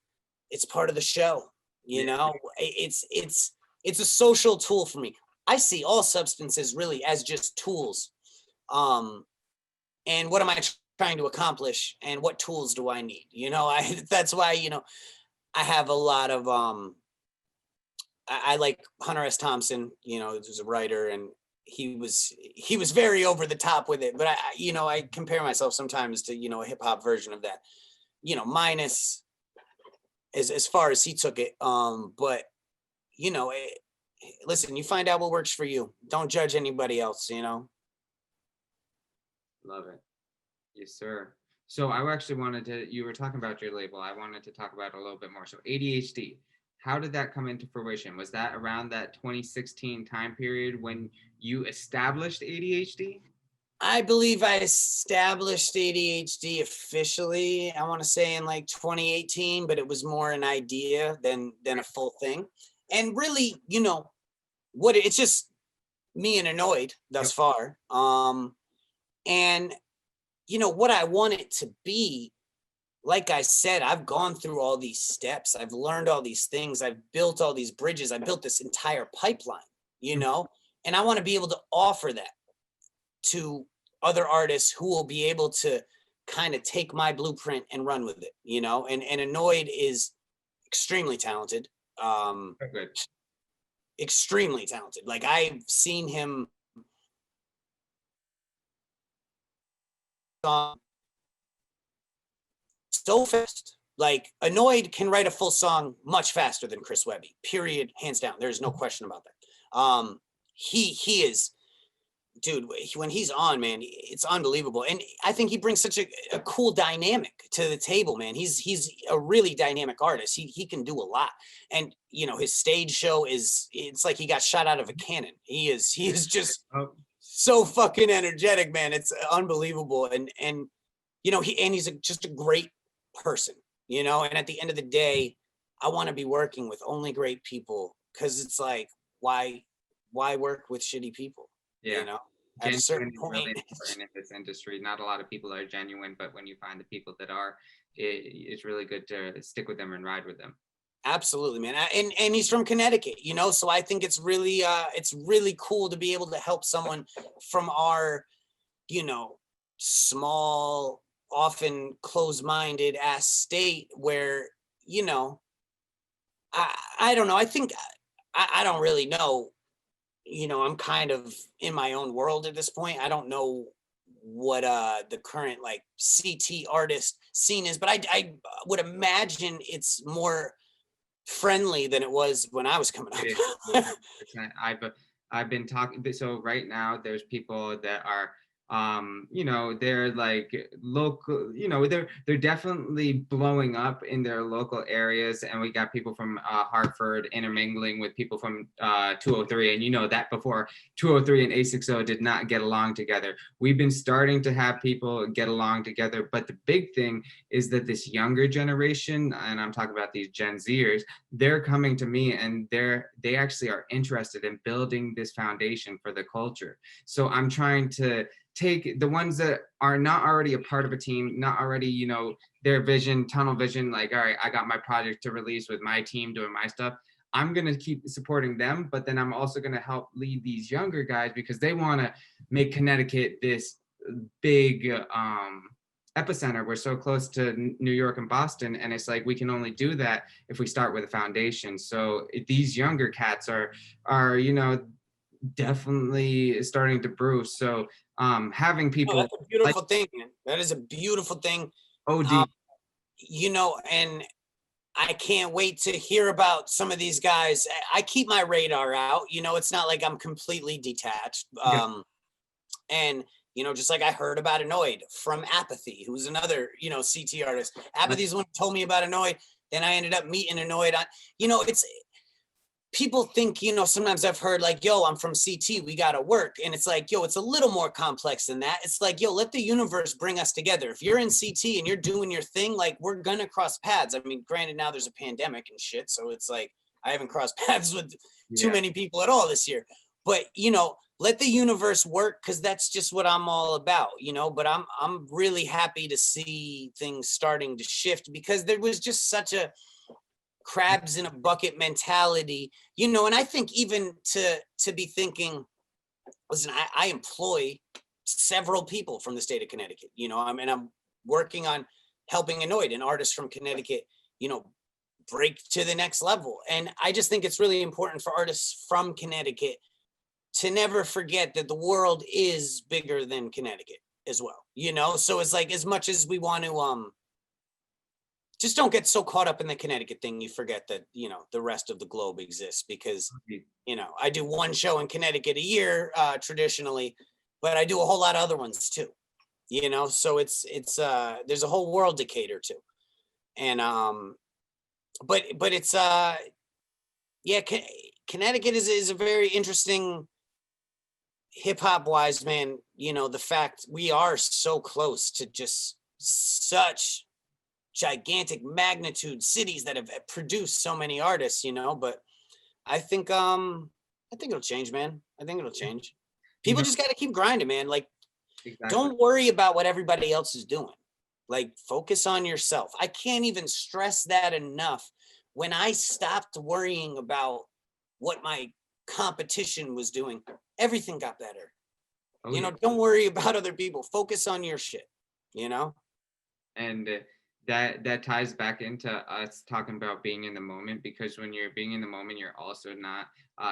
it's part of the show. It's a social tool for me. I see all substances really as just tools. And what am I trying to accomplish, and what tools do I need? That's why, I have a lot of I like Hunter S. Thompson, who's a writer, and he was very over the top with it. But I compare myself sometimes to, a hip hop version of that, minus as far as he took it. But listen, you find out what works for you. Don't judge anybody else, Love it. Yes, sir. So I actually you were talking about your label. I wanted to talk about it a little bit more. So ADHD, how did that come into fruition? Was that around that 2016 time period when you established ADHD? I believe I established ADHD officially, I want to say in 2018, but it was more an idea than a full thing. And really, it's just me and Annoyed thus far. And what I want it to be, like I said, I've gone through all these steps. I've learned all these things. I've built all these bridges. I built this entire pipeline, and I want to be able to offer that to other artists who will be able to kind of take my blueprint and run with it, and Annoyed is extremely talented. Good. Extremely talented. Like, I've seen him so fast. Like, Annoyed can write a full song much faster than Chris Webby, period, hands down. There's no question about that. He is, dude, when he's on, man, it's unbelievable. And I think he brings such a cool dynamic to the table, man. He's a really dynamic artist. He can do a lot. And, his stage show it's like he got shot out of a cannon. He is just so fucking energetic, man. It's unbelievable. And he's just a great person, and at the end of the day, I want to be working with only great people, because it's like, why work with shitty people? Yeah. At a certain point, really important in this industry. Not a lot of people are genuine, but when you find the people that are, it's really good to stick with them and ride with them. Absolutely, man. And he's from Connecticut, so I think it's really cool to be able to help someone from our, small, often closed-minded ass state where, I don't know. I think I don't really know. I'm kind of in my own world at this point. I don't know what the current CT artist scene is, but I would imagine it's more friendly than it was when I was coming up. I've been talking. So right now, there's people that are You know, they're like local, you know, they're definitely blowing up in their local areas, and we got people from Hartford intermingling with people from 203, and you know that before 203 and A60 did not get along together. We've been starting to have people get along together, but the big thing is that this younger generation, and I'm talking about these Gen Zers, they're coming to me and they actually are interested in building this foundation for the culture. So I'm trying to take the ones that are not already a part of a team, not already, you know, their vision, tunnel vision, like, all right, I got my project to release with my team doing my stuff. I'm going to keep supporting them, but then I'm also going to help lead these younger guys because they want to make Connecticut this big epicenter. We're so close to New York and Boston, and it's like we can only do that if we start with a foundation. So these younger cats are, you know, definitely starting to brew. So having Oh, people that's a like beautiful thing, man. That is a beautiful thing. Um, OD. you know, and I can't wait to hear about some of these guys. I keep my radar out. You know, it's not like I'm completely detached. Yeah. And you know, just like I heard about Annoyed from Apathy, who's another, you know, CT artist. Apathy is one who told me about Annoyed. Then I ended up meeting Annoyed on, you know, it's people think, you know, sometimes I've heard like, yo, I'm from CT, we gotta work. And it's like, yo, it's a little more complex than that. It's like, yo, let the universe bring us together. If you're in CT and you're doing your thing, like we're gonna cross paths. I mean, granted, now there's a pandemic and shit. So it's like I haven't crossed paths with too Yeah. many people at all this year. But you know, let the universe work because that's just what I'm all about, you know. But I'm really happy to see things starting to shift because there was just such a crabs in a bucket mentality, you know. And I think even to be thinking, listen, I employ several people from the state of Connecticut, you know. I'm working on helping Annoyed, an artist from Connecticut, you know, break to the next level. And I just think it's really important for artists from Connecticut to never forget that the world is bigger than Connecticut as well, you know. So it's like, as much as we want to just don't get so caught up in the Connecticut thing, you forget that, you know, the rest of the globe exists. Because, you know, I do one show in Connecticut a year traditionally, but I do a whole lot of other ones too, you know. So it's there's a whole world to cater to. And but it's yeah, Connecticut is a very interesting hip hop wise, man. You know, the fact we are so close to just such gigantic magnitude cities that have produced so many artists, you know. But I think it'll change, man. I think it'll change. You People know, just got to keep grinding, man. Like, exactly. don't worry about what everybody else is doing. Like, focus on yourself. I can't even stress that enough. When I stopped worrying about what my competition was doing, everything got better. Oh You yeah. know, don't worry about other people. Focus on your shit, you know? And that ties back into us talking about being in the moment, because when you're being in the moment, you're also not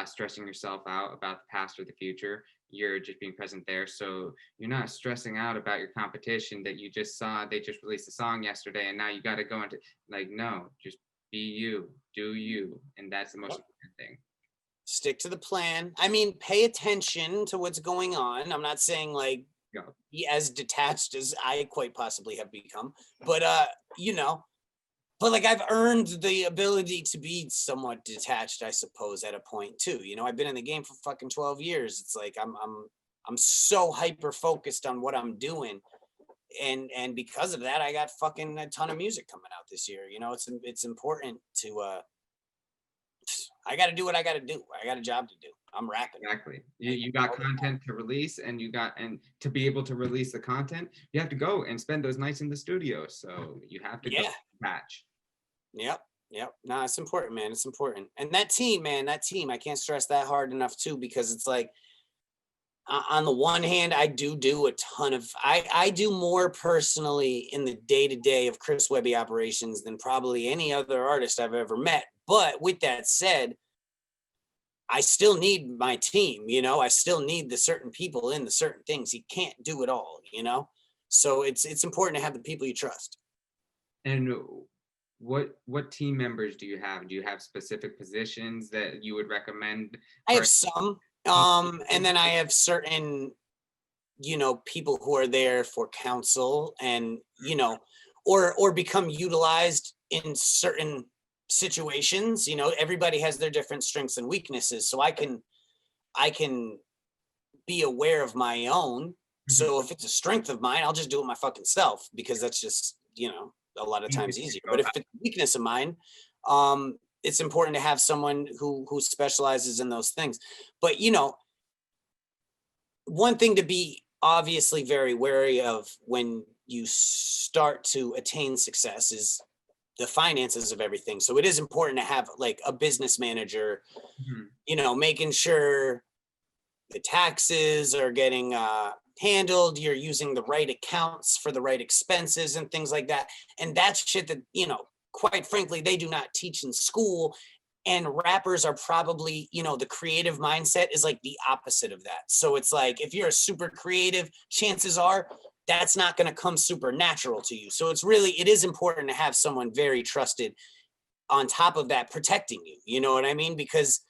stressing yourself out about the past or the future. You're just being present there, so you're not stressing out about your competition that you just saw. They just released a song yesterday and now you got to go into, like, no, just be you, do you, and that's the most important thing. Stick to the plan. I mean, pay attention to what's going on. I'm not saying like Yeah. be as detached as I quite possibly have become, but you know, but like I've earned the ability to be somewhat detached, I suppose, at a point too. You know, I've been in the game for fucking 12 years. It's like I'm so hyper focused on what I'm doing. And because of that, I got fucking a ton of music coming out this year. You know, it's important to I got to do what I got to do. I got a job to do. I'm rapping. Exactly. You, Like, you got all the time. content to release, and to be able to release the content, you have to go and spend those nights in the studio. So you have to go Yeah. patch. Yep. Yep. No, it's important, man. It's important. And that team, man, that team, I can't stress that hard enough too, because it's like, on the one hand, I do a ton of, I do more personally in the day to day of Chris Webby operations than probably any other artist I've ever met. But with that said, I still need my team, you know. I still need the certain people in the certain things. You can't do it all, you know. So it's important to have the people you trust. And what team members do you have? Do you have specific positions that you would recommend I for have some, a team? and then I have certain people who are there for counsel and, or become utilized in certain situations. Everybody has their different strengths and weaknesses. So I can be aware of my own. Mhm. So if it's a strength of mine, I'll just do it my fucking self, because that's just, a lot of times easier. But if it's a weakness of mine, it's important to have someone who specializes in those things. But one thing to be obviously very wary of when you start to attain success is the finances of everything. So it is important to have like a business manager, Mhm. making sure the taxes are getting handled, you're using the right accounts for the right expenses and things like that. And that's shit that, quite frankly, they do not teach in school. And rappers are probably, the creative mindset is like the opposite of that. So it's like, if you're a super creative, chances are that's not going to come super natural to you. So it is important to have someone very trusted on top of that protecting you. You know what I mean? Because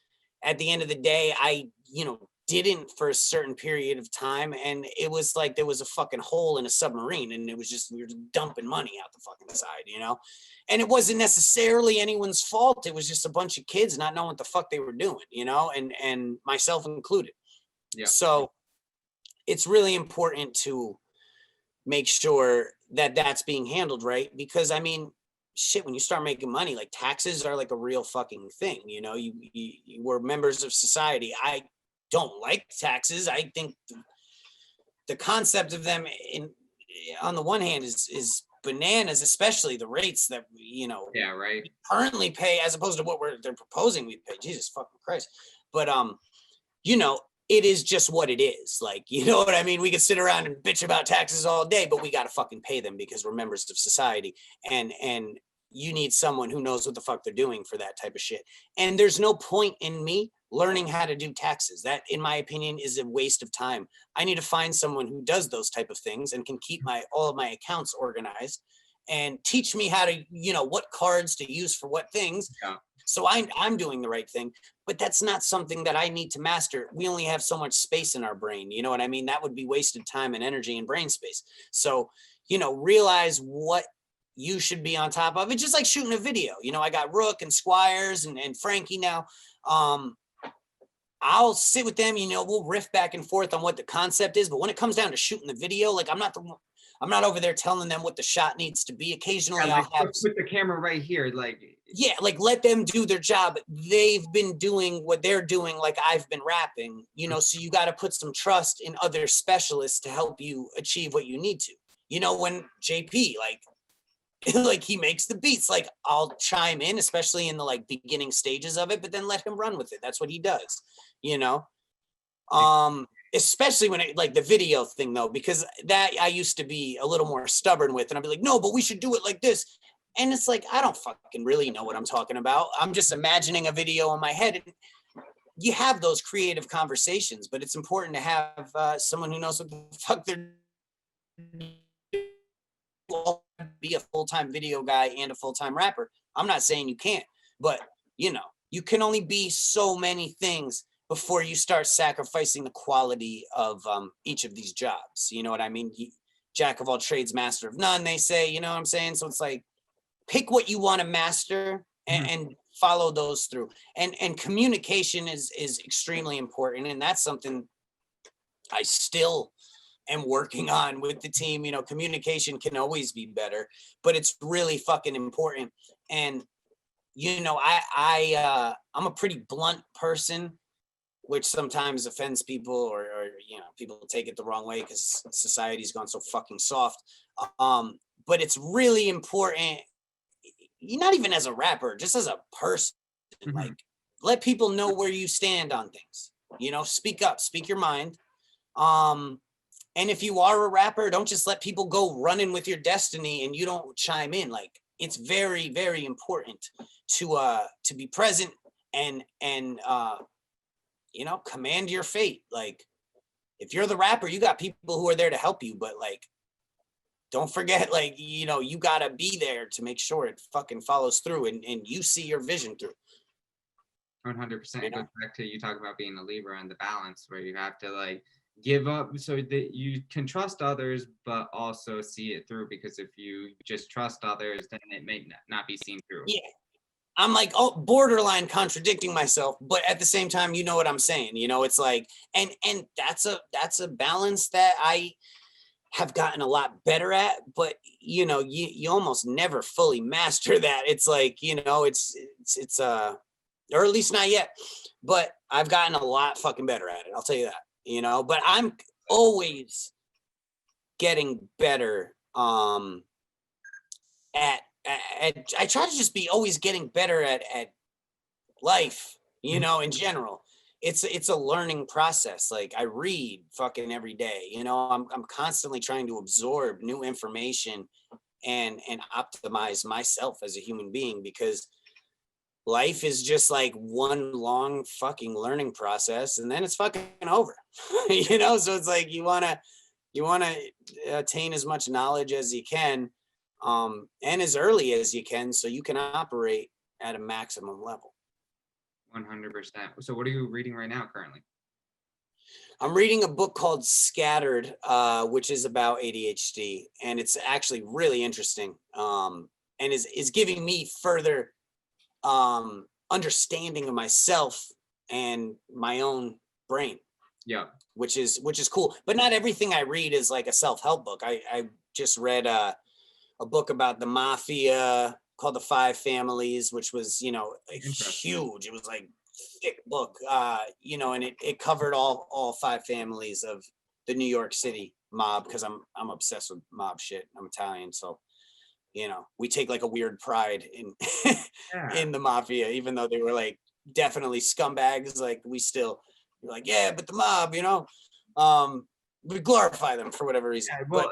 at the end of the day, I, didn't for a certain period of time. And it was like there was a fucking hole in a submarine, and it was just, we were dumping money out the fucking side. And it wasn't necessarily anyone's fault. It was just a bunch of kids not knowing what the fuck they were doing, and myself included. Yeah. So it's really important to make sure that that's being handled right, because I mean, shit, when you start making money, like taxes are like a real fucking thing. You were members of society. I don't like taxes. I think the concept of them on the one hand is bananas, especially the rates that Yeah, right. currently pay as opposed to what they're proposing we pay. Jesus fucking Christ. But you know, it is just what it is. Like, you know what I mean? We could sit around and bitch about taxes all day, but we got to fucking pay them because we're members of society. And you need someone who knows what the fuck they're doing for that type of shit. And there's no point in me learning how to do taxes. That, in my opinion, is a waste of time. I need to find someone who does those type of things and can keep all of my accounts organized and teach me how to, what cards to use for what things. Yeah. So I'm doing the right thing, but that's not something that I need to master. We only have so much space in our brain. You know what I mean? That would be wasted time and energy and brain space. So, realize what you should be on top of. It's just like shooting a video. I got Rook and Squires and Frankie now. I'll sit with them, we'll riff back and forth on what the concept is. But when it comes down to shooting the video, like I'm not over there telling them what the shot needs to be. Occasionally Yeah, like, I'll have put the camera right here. Like, yeah, like let them do their job. They've been doing what they're doing, like I've been rapping, so you got to put some trust in other specialists to help you achieve what you need to. When JP, like he makes the beats, like I'll chime in, especially in the like beginning stages of it, but then let him run with it. That's what he does, you know. Especially when it like the video thing though, because that I used to be a little more stubborn with, and I'd be like, no, but we should do it like this. And it's like, I don't fucking really know what I'm talking about. I'm just imagining a video in my head. And you have those creative conversations, but it's important to have someone who knows what the fuck they're be a full-time video guy and a full-time rapper. I'm not saying you can't, but you can only be so many things before you start sacrificing the quality of each of these jobs. You know what I mean? Jack of all trades, master of none, they say, you know what I'm saying? So it's like, pick what you want to master and follow those through. And communication is extremely important. And that's something I still am working on with the team. Communication can always be better, but it's really fucking important. And I'm a pretty blunt person, which sometimes offends people, or people take it the wrong way because society's gone so fucking soft. But it's really important, not even as a rapper, just as a person, like let people know where you stand on things. Speak up, speak your mind. And if you are a rapper, don't just let people go running with your destiny and you don't chime in. Like, it's very, very important to be present and command your fate. Like, if you're the rapper, you got people who are there to help you, but like, don't forget, like, you gotta be there to make sure it fucking follows through and you see your vision through. 100%. It goes back to you talking about being a Libra and the balance, where you have to like give up so that you can trust others, but also see it through. Because if you just trust others, then it may not be seen through. Yeah. I'm like, oh, borderline contradicting myself, but at the same time, you know what I'm saying. It's like, and that's a balance that I have gotten a lot better at, but you almost never fully master that. It's like, it's or at least not yet, but I've gotten a lot fucking better at it. I'll tell you that, but I'm always getting better at I try to just be always getting better at life, in general. It's a learning process. Like I read fucking every day, I'm constantly trying to absorb new information and optimize myself as a human being, because life is just like one long fucking learning process, and then it's fucking over. So it's like you want to attain as much knowledge as you can, and as early as you can, so you can operate at a maximum level. 100%. So what are you reading right now currently? I'm reading a book called Scattered, which is about ADHD, and it's actually really interesting, and is giving me further understanding of myself and my own brain. Yeah. Which is cool. But not everything I read is like a self-help book. I just read a book about the mafia called The Five Families, which was, huge. It was like thick book, and it covered all five families of the New York City mob, because I'm obsessed with mob shit. I'm Italian, so we take like a weird pride in in the mafia, even though they were like definitely scumbags. Like we still like, yeah, but the mob, we glorify them for whatever reason. Yeah, well,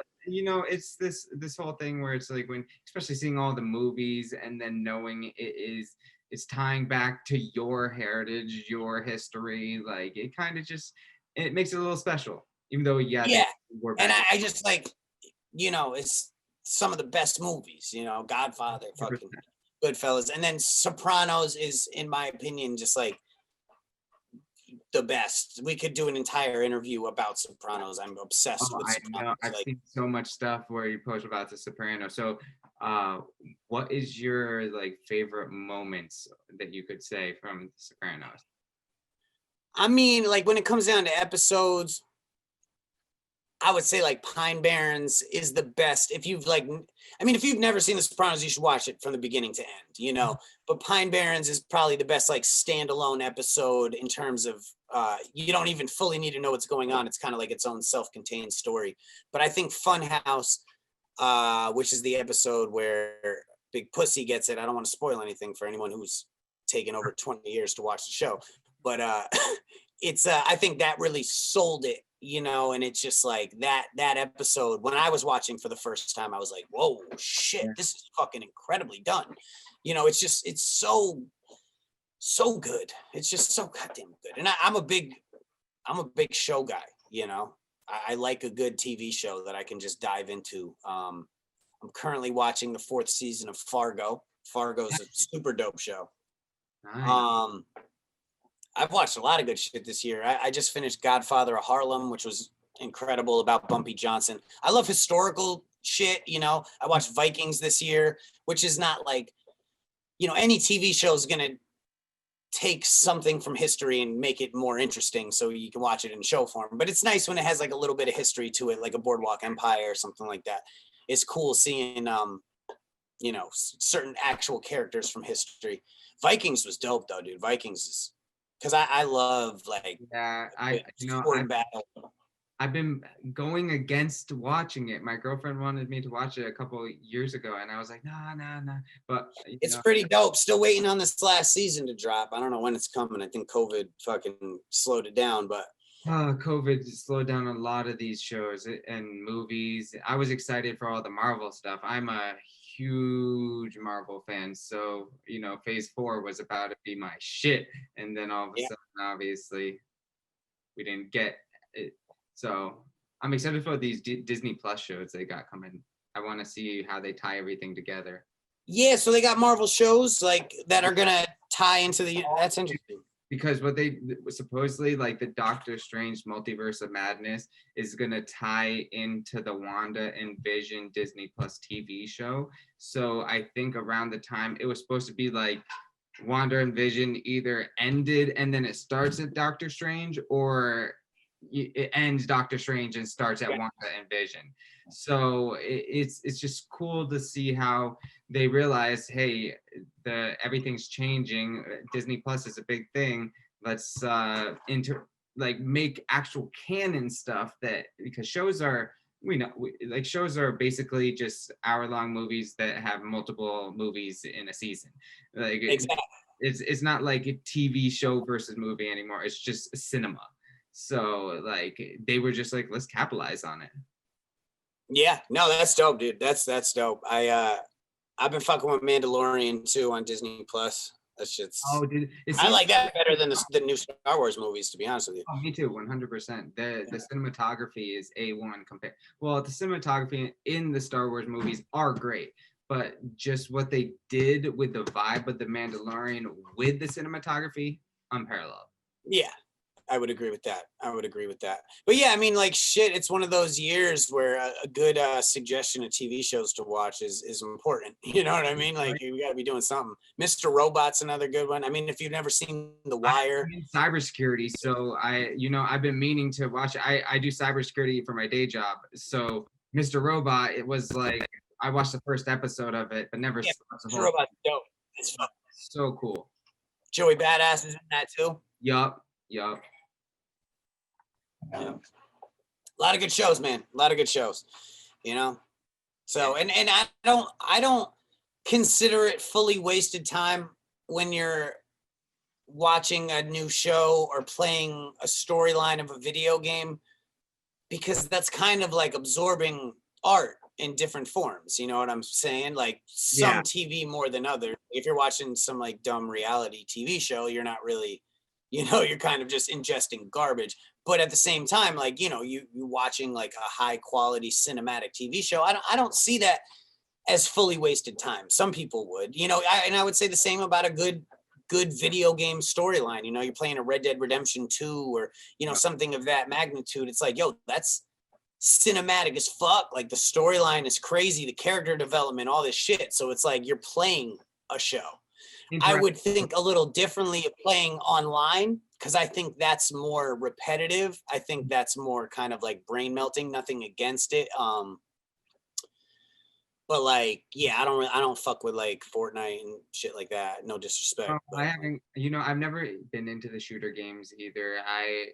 it's this whole thing where it's like, when especially seeing all the movies and then knowing it's tying back to your heritage, your history, like it kind of just, it makes it a little special, even though yeah, were and bad. I just like, it's some of the best movies, Godfather, 100%. fucking Goodfellas, and then Sopranos is, in my opinion, just like the best. We could do an entire interview about Sopranos. I'm obsessed with I Sopranos. know. I've seen so much stuff where you post about The Sopranos. So, what is your like favorite moments that you could say from The Sopranos? I mean, like when it comes down to episodes, I would say like Pine Barrens is the best. If you've if you've never seen The Sopranos, you should watch it from the beginning to end, but Pine Barrens is probably the best like standalone episode in terms of, you don't even fully need to know what's going on. It's kind of like its own self-contained story. But I think Funhouse, which is the episode where Big Pussy gets it. I don't want to spoil anything for anyone who's taken over 20 years to watch the show, but it's I think that really sold it, and it's just like that episode, when I was watching for the first time, I was like, whoa, shit, this is fucking incredibly done. It's so good. It's just so goddamn good. And I'm a big show guy, I like a good TV show that I can just dive into. I'm currently watching the 4th season of Fargo. Fargo's a super dope show. Nice. I've watched a lot of good shit this year. I just finished Godfather of Harlem, which was incredible, about Bumpy Johnson. I love historical shit. I watched Vikings this year, which is not like, any TV show is going to take something from history and make it more interesting so you can watch it in show form. But it's nice when it has like a little bit of history to it, like a Boardwalk Empire or something like that. It's cool seeing, certain actual characters from history. Vikings was dope though, dude. Vikings is, because I love like, Yeah, battle. I've been going against watching it. My girlfriend wanted me to watch it a couple of years ago, and I was like, nah. But it's pretty dope. Still waiting on this last season to drop. I don't know when it's coming. I think COVID fucking slowed it down, but COVID slowed down a lot of these shows and movies. I was excited for all the Marvel stuff. I'm a huge Marvel fan, so Phase 4 was about to be my shit, and then all of a sudden, obviously, we didn't get it. So I'm excited for these Disney Plus shows they got coming. I want to see how they tie everything together. Yeah, so they got Marvel shows like that are gonna tie into the. That's interesting. because what they supposedly, like, the Doctor Strange Multiverse of Madness is gonna tie into the Wanda and Vision Disney Plus TV show. So I think around the time it was supposed to be like Wanda and Vision either ended and then it starts at Doctor Strange, or it ends Doctor Strange and starts at Wanda and Vision. So it's just cool to see how they realize, hey, everything's changing. Disney Plus is a big thing. Let's make actual canon stuff, that because shows are, like, shows are basically just hour-long movies that have multiple movies in a season. Like, Exactly. It's not like a TV show versus movie anymore. It's just cinema. So like they were just like, let's capitalize on it. Yeah, no, that's dope, dude. That's dope. I've been fucking with Mandalorian too on Disney Plus. That shit's. Oh, dude, I like that better than the new Star Wars movies, to be honest with you. Oh, me too, 100%. The cinematography is A1 compared. Well, the cinematography in the Star Wars movies are great, but just what they did with the vibe of the Mandalorian with the cinematography, unparalleled. Yeah, I would agree with that. But yeah, I mean, like, shit, it's one of those years where a good suggestion of TV shows to watch is important. You know what I mean? Like, you got to be doing something. Mr. Robot's another good one. I mean, if you've never seen The Wire. I'm in cybersecurity, so I've been meaning to watch it. I do cybersecurity for my day job. So Mr. Robot, it was like, I watched the first episode of it, but never Yeah, watched the Mr. whole. Robot's dope. It's fun. So cool. Joey Badass is in that too. Yup. Yeah. A lot of good shows, man. A lot of good shows, you know. So and I don't consider it fully wasted time when you're watching a new show or playing a storyline of a video game, because that's kind of like absorbing art in different forms. You know what I'm saying? Like some TV more than others. If you're watching some like dumb reality TV show, you're not really, you're kind of just ingesting garbage. But at the same time, like, you watching like a high quality cinematic TV show, I don't see that as fully wasted time. Some people would, and I would say the same about a good video game storyline. You're playing a Red Dead Redemption 2 or, something of that magnitude. It's like, yo, that's cinematic as fuck. Like the storyline is crazy, the character development, all this shit. So it's like you're playing a show. I would think a little differently of playing online, because I think that's more repetitive. I think that's more kind of like brain melting. Nothing against it. But like, yeah, I don't fuck with like Fortnite and shit like that. No disrespect. I haven't, I've never been into the shooter games either. I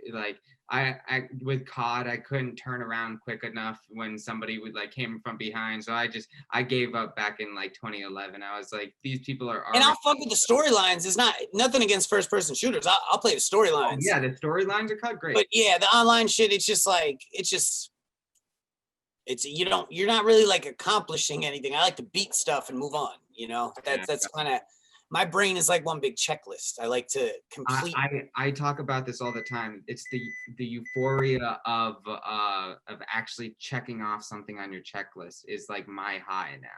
with COD, I couldn't turn around quick enough when somebody would like came from behind. So I gave up back in like 2011. I was like, these people are. And I'll fuck with the storylines. It's nothing against first person shooters. I'll play the storylines. Oh, yeah, the storylines are COD great. But yeah, the online shit, you're not really like accomplishing anything. I like to beat stuff and move on. That's kind of, my brain is like one big checklist. I like to complete. I talk about this all the time. It's the euphoria of actually checking off something on your checklist is like my high now.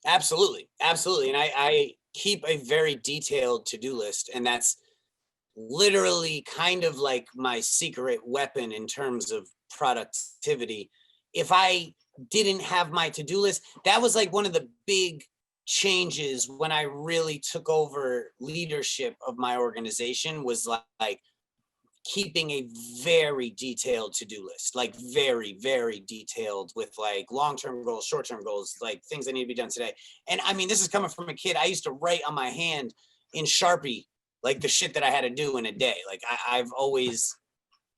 Absolutely. And I keep a very detailed to-do list, and that's literally kind of like my secret weapon in terms of productivity. If I didn't have my to-do list, that was like one of the big changes when I really took over leadership of my organization, was like keeping a very detailed to-do list, like very, very detailed, with like long-term goals, short-term goals, like things that need to be done today. And I mean, this is coming from a kid. I used to write on my hand in Sharpie like the shit that I had to do in a day. Like I've always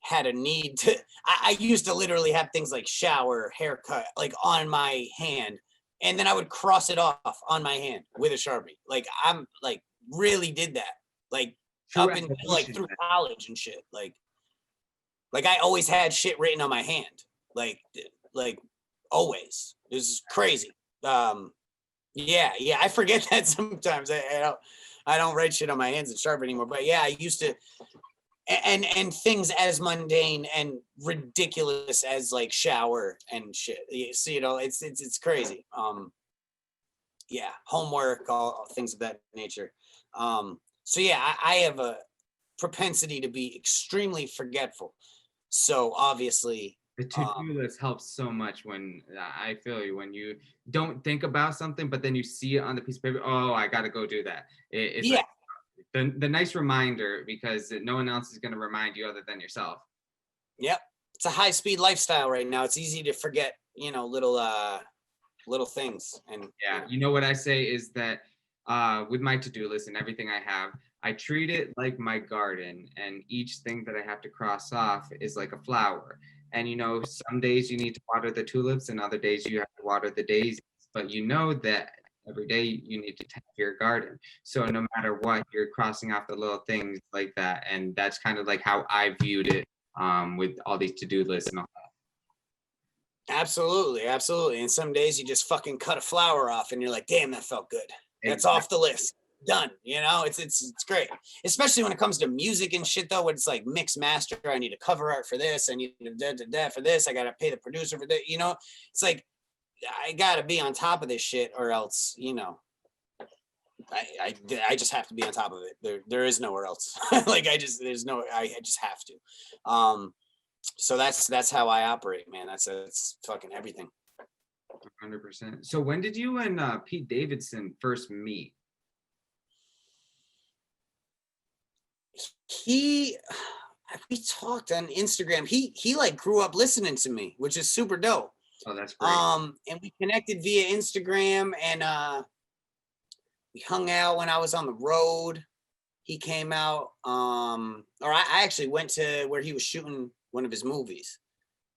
had a need to, I used to literally have things like shower, haircut, like on my hand. And then I would cross it off on my hand with a Sharpie. Like I'm like really did that. Like up until like through college and shit. Like I always had shit written on my hand. Like always. It was crazy. Yeah. I forget that sometimes. I don't write shit on my hands in Sharp anymore, but yeah, I used to, and things as mundane and ridiculous as like shower and shit. So, it's crazy. Yeah, homework, all things of that nature. So yeah, I have a propensity to be extremely forgetful. So obviously, The to-do list helps so much when I feel you when you don't think about something, but then you see it on the piece of paper. Oh, I got to go do that. It's yeah, like the nice reminder because no one else is going to remind you other than yourself. yep. It's a high speed lifestyle right now. It's easy to forget, little things. And Yeah, you know what I say is that with my to-do list and everything I have, I treat it like my garden, and each thing that I have to cross off is like a flower. And some days you need to water the tulips, and other days you have to water the daisies. But you know that every day you need to tend to your garden. So no matter what, you're crossing off the little things like that, and that's kind of like how I viewed it with all these to-do lists and all. absolutely, absolutely. And some days you just fucking cut a flower off and you're like, damn, that felt good. That's off the list. Done. It's great. Especially when it comes to music and shit though, when it's like mix master, I need a cover art for this, I need da for this, I gotta pay the producer for that, it's like I gotta be on top of this shit or else, I just have to be on top of it. There is nowhere else. Like I just have to. So that's how I operate, man. That's fucking everything. 100%. So when did you and Pete Davidson first meet? He we talked on Instagram. He like grew up listening to me, which is super dope. Oh, that's great. And we connected via Instagram, and we hung out when I was on the road. He came out, or I actually went to where he was shooting one of his movies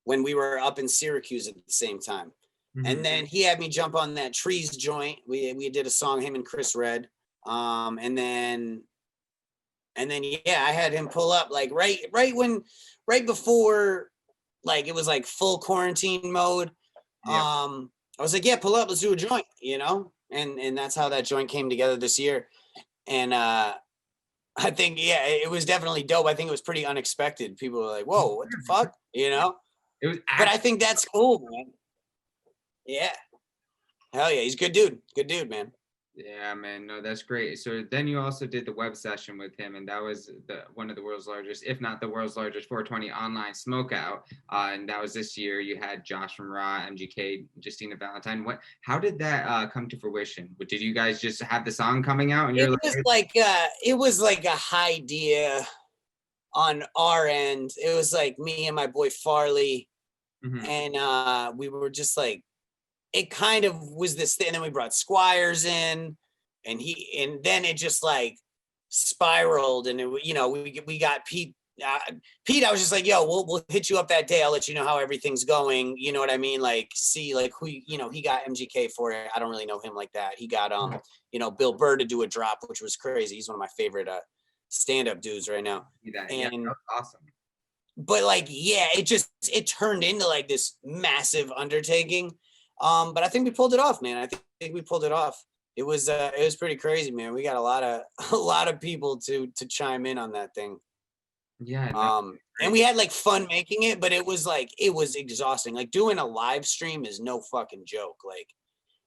when we were up in Syracuse at the same time. And then he had me jump on that Trees joint. We did a song, him and Chris Red. And then yeah, I had him pull up like right before like it was like full quarantine mode. I was like, yeah, pull up, let's do a joint, and that's how that joint came together this year. And I think, yeah, it was definitely dope. I think it was pretty unexpected. People were like, whoa, what the fuck? It was But I think that's cool, man. Yeah. Hell yeah. He's a good dude. Good dude, man. Yeah, man. No, that's great. So then you also did the web session with him, and that was one of the world's largest, if not the world's largest, 420 online smokeout. And that was this year. You had Josh from Raw, MGK, Justina Valentine. How did that come to fruition? Did you guys just have the song coming out, and you're it was like a idea on our end. It was like me and my boy Farley, and we were just like, it kind of was this thing. And then we brought Squires in, and then it just like spiraled, and we got Pete. Pete, I was just like, yo, we'll hit you up that day. I'll let you know how everything's going. You know what I mean? Like, see, like who, he got MGK for it. I don't really know him like that. He got Bill Burr to do a drop, which was crazy. He's one of my favorite stand-up dudes right now. Yeah, that was awesome. But like, yeah, it turned into like this massive undertaking. But I think we pulled it off, man. I think we pulled it off. It was pretty crazy, man. We got a lot of people to chime in on that thing. Yeah. And we had like fun making it, but it was exhausting. Like doing a live stream is no fucking joke. Like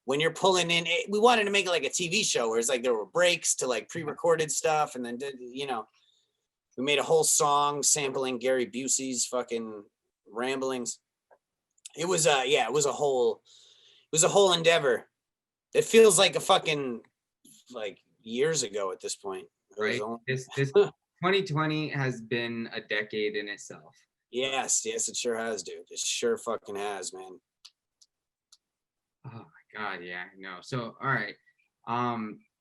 when you're pulling in, we wanted to make it like a TV show where it's like there were breaks to like pre-recorded stuff, and then we made a whole song sampling Gary Busey's fucking ramblings. It was it was a whole endeavor. It feels like a fucking like years ago at this point. Right. This 2020 has been a decade in itself. Yes, it sure has, dude. It sure fucking has, man. Oh my God, yeah, I know. So, all right.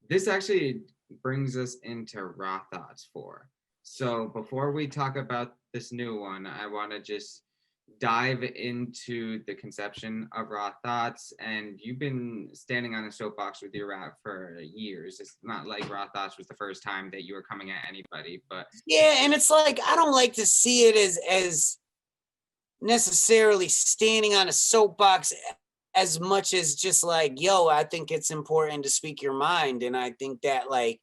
This actually brings us into Raw Thoughts 4. So before we talk about this new one, I want to just dive into the conception of Raw Thoughts. And you've been standing on a soapbox with your rap for years. It's not like Raw Thoughts was the first time that you were coming at anybody, but yeah, and it's like I don't like to see it as necessarily standing on a soapbox as much as just like, yo, I think it's important to speak your mind. And I think that like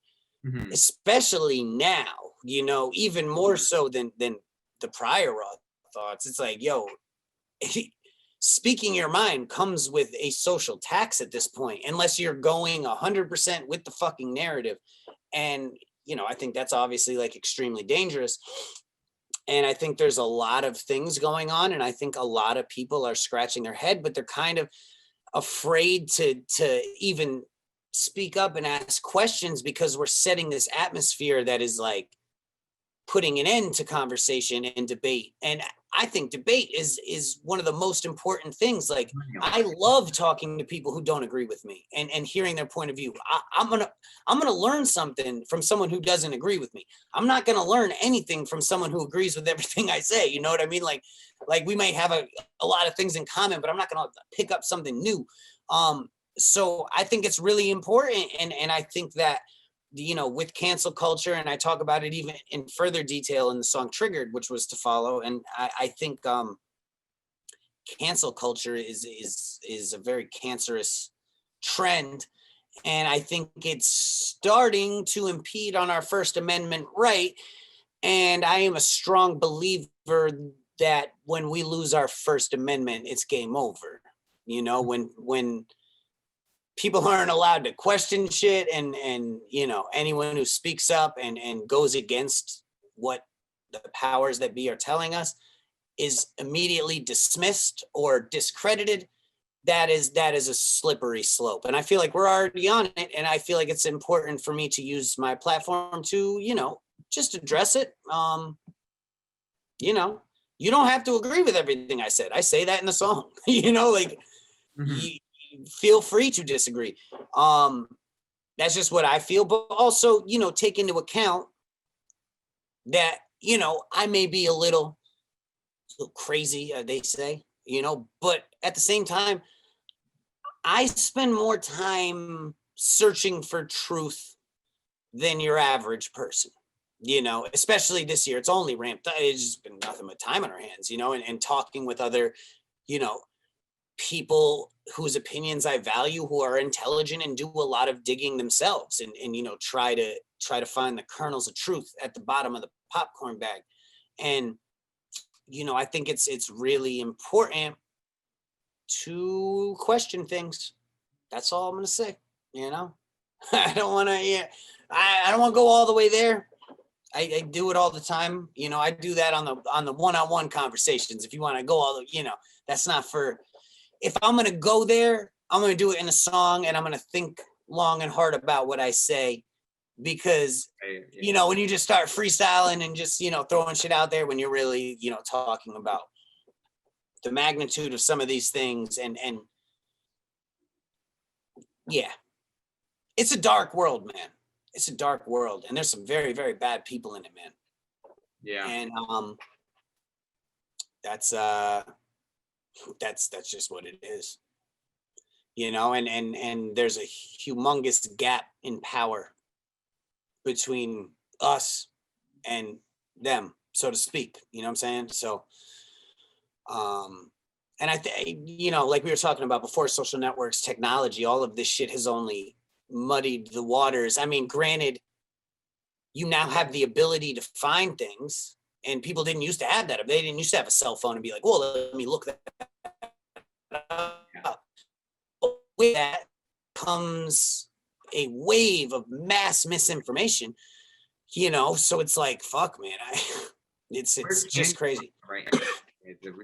especially now, even more so than the prior Raw Thoughts, it's like, yo, speaking your mind comes with a social tax at this point, unless you're going 100% with the fucking narrative. And, I think that's obviously like extremely dangerous. And I think there's a lot of things going on. And I think a lot of people are scratching their head, but they're kind of afraid to even speak up and ask questions because we're setting this atmosphere that is like putting an end to conversation and debate. And I think debate is one of the most important things. Like, I love talking to people who don't agree with me and hearing their point of view. I'm gonna learn something from someone who doesn't agree with me. I'm not gonna learn anything from someone who agrees with everything I say. You know what I mean? Like we might have a lot of things in common, but I'm not gonna pick up something new. So I think it's really important, and I think that with cancel culture, and I talk about it even in further detail in the song Triggered, which was to follow. And I think cancel culture is a very cancerous trend. And I think it's starting to impede on our First Amendment right. And I am a strong believer that when we lose our First Amendment, it's game over. When people aren't allowed to question shit, and anyone who speaks up and goes against what the powers that be are telling us is immediately dismissed or discredited, that is a slippery slope. And I feel like we're already on it, and I feel like it's important for me to use my platform to just address it. You don't have to agree with everything I said. I say that in the song. Mhm. Feel free to disagree. That's just what I feel. But also, take into account that, I may be a little crazy, they say, but at the same time, I spend more time searching for truth than your average person, especially this year. It's only ramped up. It's just been nothing but time on our hands, and talking with other, people whose opinions I value, who are intelligent and do a lot of digging themselves, and try to find the kernels of truth at the bottom of the popcorn bag. And I think it's really important to question things. That's all I'm gonna say. I don't want to. Yeah, I don't want to go all the way there. I do it all the time. I do that on the one-on-one conversations. If you want to go all the, that's not for. If I'm going to go there, I'm going to do it in a song, and I'm going to think long and hard about what I say, because, when you just start freestyling and just, throwing shit out there, when you're really, talking about the magnitude of some of these things, and yeah, it's a dark world, man. It's a dark world, and there's some very, very bad people in it, man. Yeah. And that's just what it is, and there's a humongous gap in power between us and them, so to speak. You know what I'm saying? So and I think, like we were talking about before, social networks, technology, all of this shit has only muddied the waters. I mean, granted, you now have the ability to find things, and people didn't used to have that. They didn't used to have a cell phone and be like, well, let me look that up. With that comes a wave of mass misinformation, so it's like, fuck, man, it's just crazy. Right.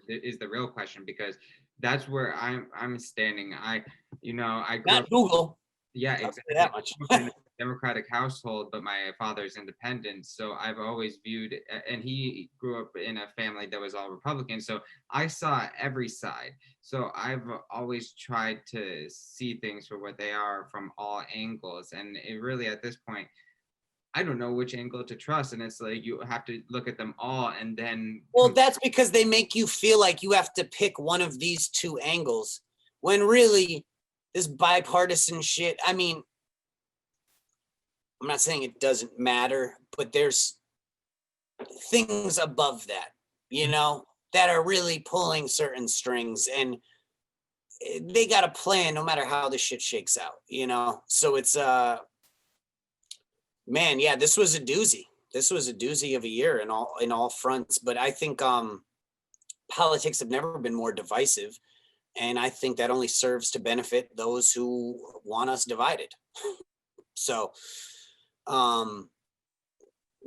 Is the real question, because that's where I'm standing. I grew Not up, Google. yeah, I'll say exactly. that much. In a Democratic household, but my father's independent. So I've always viewed, and he grew up in a family that was all Republican. So I saw every side. So I've always tried to see things for what they are from all angles. And it really, at this point, I don't know which angle to trust. And it's like, you have to look at them all and then. Well, that's because they make you feel like you have to pick one of these two angles, when really this bipartisan shit, I mean, I'm not saying it doesn't matter, but there's things above that, that are really pulling certain strings, and they got a plan no matter how this shit shakes out, So it's man, yeah, this was a doozy. This was a doozy of a year in all fronts. But I think politics have never been more divisive, and I think that only serves to benefit those who want us divided. So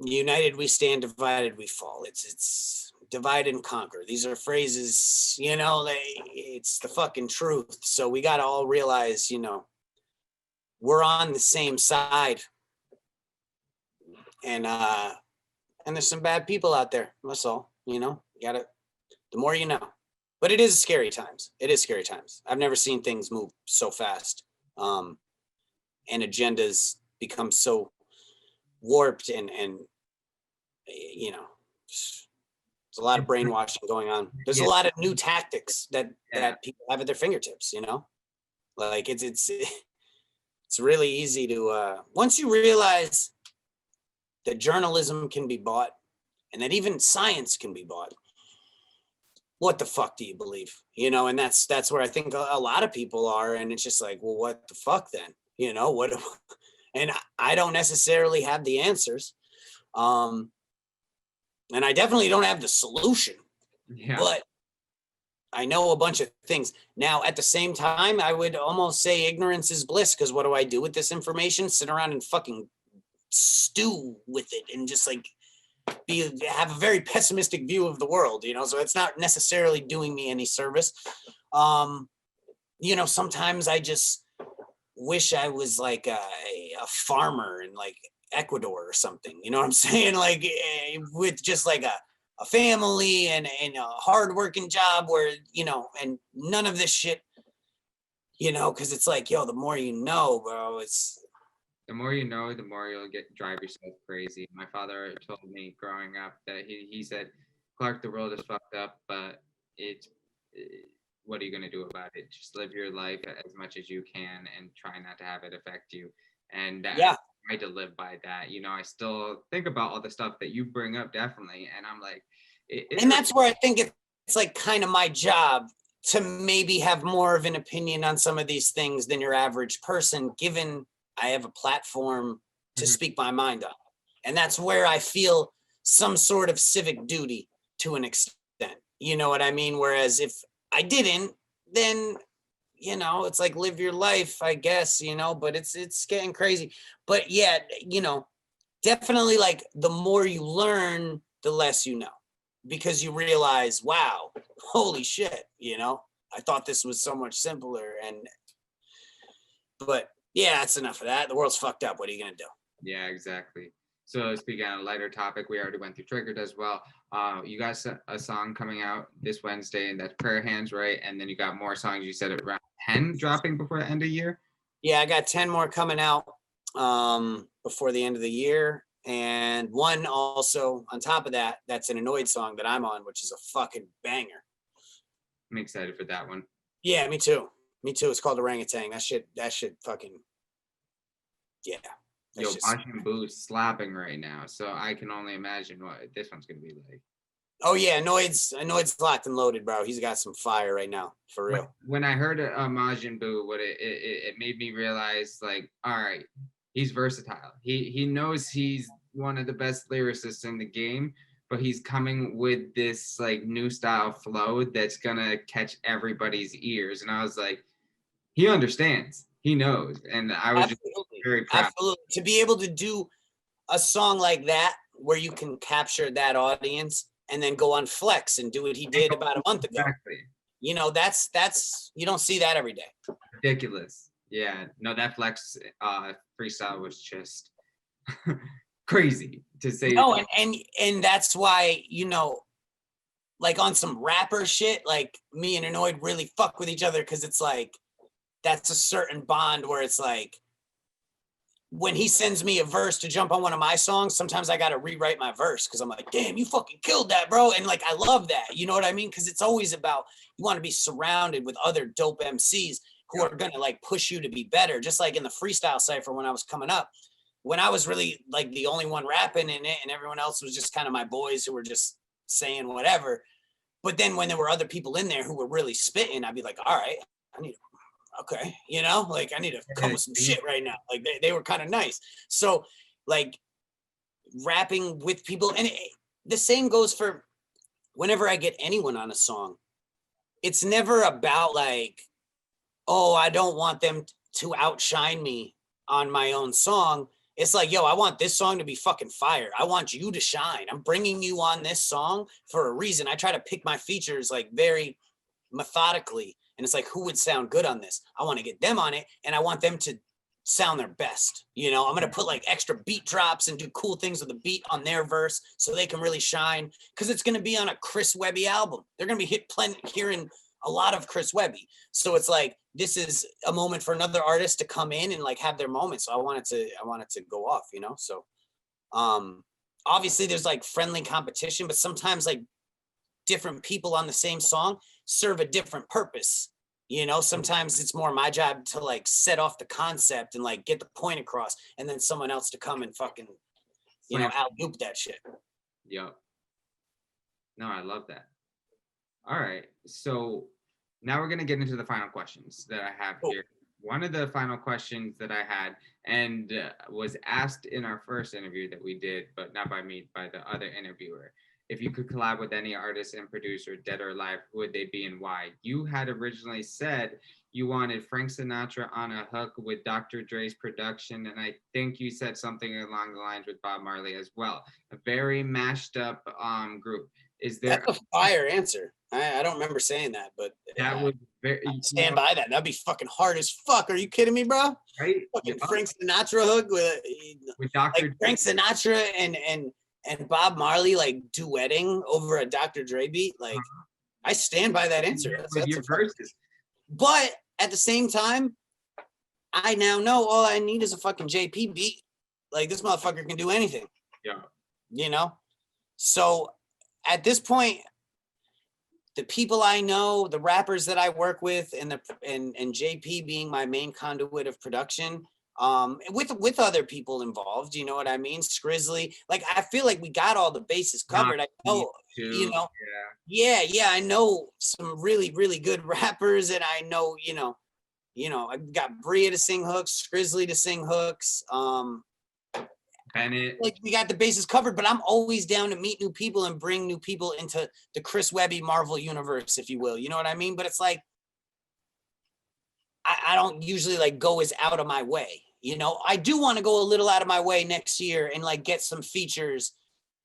United we stand, divided we fall. It's divide and conquer. These are phrases, it's the fucking truth. So we got to all realize, we're on the same side. And there's some bad people out there. That's all, you gotta, the more you know. But it is scary times. It is scary times. I've never seen things move so fast. And agendas become so warped and there's a lot of brainwashing going on. There's a lot of new tactics that people have at their fingertips, like it's really easy to once you realize that journalism can be bought and that even science can be bought, what the fuck do you believe? And that's where I think a lot of people are. And it's just like, well, what the fuck then? What? And I don't necessarily have the answers. And I definitely don't have the solution. Yeah. But I know a bunch of things. Now, at the same time, I would almost say ignorance is bliss, because what do I do with this information? Sit around and fucking stew with it and just like have a very pessimistic view of the world, so it's not necessarily doing me any service. Sometimes I just wish I was like a farmer in like Ecuador or something, you know what I'm saying? Like with just like a family and a hardworking job where, and none of this shit, because it's like, yo, the more you know, bro, it's the more you know, the more you'll drive yourself crazy. My father told me growing up that he said, Clark, the world is fucked up, but what are you going to do about it? Just live your life as much as you can and try not to have it affect you. And I try to live by that. I still think about all the stuff that you bring up, definitely. And I'm like, and that's where I think it's like kind of my job to maybe have more of an opinion on some of these things than your average person, given I have a platform to speak my mind on. And that's where I feel some sort of civic duty to an extent. You know what I mean? Whereas if I didn't, then, it's like live your life, I guess, but it's getting crazy. But yeah, definitely like the more you learn, the less you know, because you realize, wow, holy shit, I thought this was so much simpler. But yeah, that's enough of that. The world's fucked up. What are you going to do? Yeah, exactly. So speaking on a lighter topic, we already went through Triggered as well. You got a song coming out this Wednesday, and that's Prayer Hands, right? And then you got more songs. You said around 10 dropping before the end of the year? Yeah, I got 10 more coming out before the end of the year. And one also on top of that, that's an Annoyed song that I'm on, which is a fucking banger. I'm excited for that one. Yeah, me too. It's called Orangutan. That shit fucking, yeah. Yo, Majin Buu's slapping right now, so I can only imagine what this one's gonna be like. Oh yeah, Annoyed's locked and loaded, bro. He's got some fire right now, for real. When I heard Majin Buu, what it made me realize, like, all right, he's versatile. He knows he's one of the best lyricists in the game, but he's coming with this like new style flow that's gonna catch everybody's ears. And I was like, he understands, he knows, and I was just very proud. Absolutely, to be able to do a song like that where you can capture that audience and then go on Flex and do what he did about a month ago. Exactly. That's you don't see that every day. Ridiculous. Yeah, no, that Flex freestyle was just crazy, to say. No, and that's why, like on some rapper shit, like me and Annoyed really fuck with each other, because it's like that's a certain bond where it's like when he sends me a verse to jump on one of my songs, sometimes I got to rewrite my verse because I'm like, damn, you fucking killed that, bro. And like, I love that. You know what I mean? Because it's always about, you want to be surrounded with other dope MCs who are going to like push you to be better. Just like in the freestyle cypher when I was coming up, when I was really like the only one rapping in it and everyone else was just kind of my boys who were just saying whatever. But then when there were other people in there who were really spitting, I'd be like, all right, I need to come with some shit right now. Like they were kind of nice. So like rapping with people, and the same goes for whenever I get anyone on a song. It's never about like, oh, I don't want them to outshine me on my own song. It's like, yo, I want this song to be fucking fire. I want you to shine. I'm bringing you on this song for a reason. I try to pick my features like very methodically. And it's like, who would sound good on this? I want to get them on it, and I want them to sound their best. You know, I'm going to put like extra beat drops and do cool things with the beat on their verse so they can really shine, because it's going to be on a Chris Webby album. They're going to be hearing a lot of Chris Webby. So it's like, this is a moment for another artist to come in and like have their moment. So I wanted to go off, you know? So obviously there's like friendly competition, but sometimes like different people on the same song serve a different purpose. You know, sometimes it's more my job to like set off the concept and like get the point across, and then someone else to come and fucking, you know, out-loop that shit. Yep. No, I love that. All right. So now we're going to get into the final questions that I have here. One of the final questions that I had, and was asked in our first interview that we did, but not by me, by the other interviewer. If you could collab with any artist and producer, dead or alive, who would they be and why? You had originally said you wanted Frank Sinatra on a hook with Dr. Dre's production, and I think you said something along the lines with Bob Marley as well. A very mashed up group. Is there That's a fire answer? I don't remember saying that, but that was very, stand by that. That'd be fucking hard as fuck. Are you kidding me, bro? Right? Fucking Frank Sinatra hook with Dr. like Frank Sinatra and Bob Marley like duetting over a Dr. Dre beat. Like, I stand by that answer. With your verses. But at the same time, I now know all I need is a fucking JP beat. Like, this motherfucker can do anything. Yeah. You know? So at this point, the people I know, the rappers that I work with, and JP being my main conduit of production, with other people involved, you know what I mean? Skrizzly, like, I feel like we got all the bases covered. I know, you know, yeah, I know some really, really good rappers, and I know, you know, I got Bria to sing hooks, Skrizzly to sing hooks, Bennett. like, we got the bases covered, but I'm always down to meet new people and bring new people into the Chris Webby Marvel universe, if you will. You know what I mean? But it's like, I don't usually like go as out of my way. You know, I do want to go a little out of my way next year and like get some features,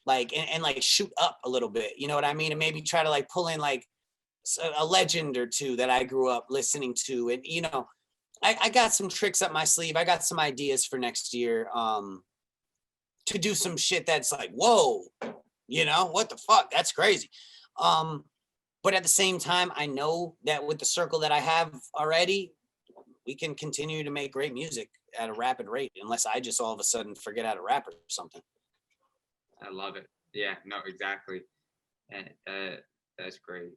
like, and like shoot up a little bit. You know what I mean? And maybe try to like pull in like a legend or two that I grew up listening to. And, you know, I got some tricks up my sleeve. I got some ideas for next year. To do some shit that's like, whoa, you know, what the fuck? That's crazy. But at the same time, I know that with the circle that I have already, we can continue to make great music at a rapid rate, unless I just all of a sudden forget how to rap or something. I love it. Yeah, no, exactly. And that's great.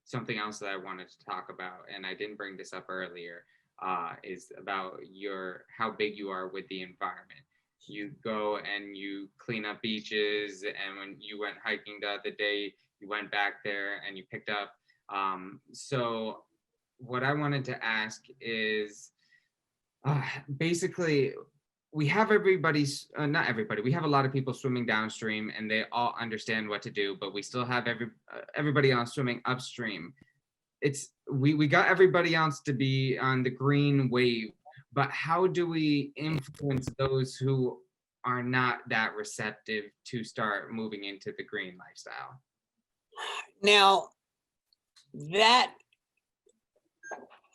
Something else that I wanted to talk about, and I didn't bring this up earlier, is about how big you are with the environment. You go and you clean up beaches, and when you went hiking the other day, you went back there and you picked up. So what I wanted to ask is, basically, we have not everybody, we have a lot of people swimming downstream and they all understand what to do, but we still have everybody else swimming upstream. We got everybody else to be on the green wave, but how do we influence those who are not that receptive to start moving into the green lifestyle? Now, that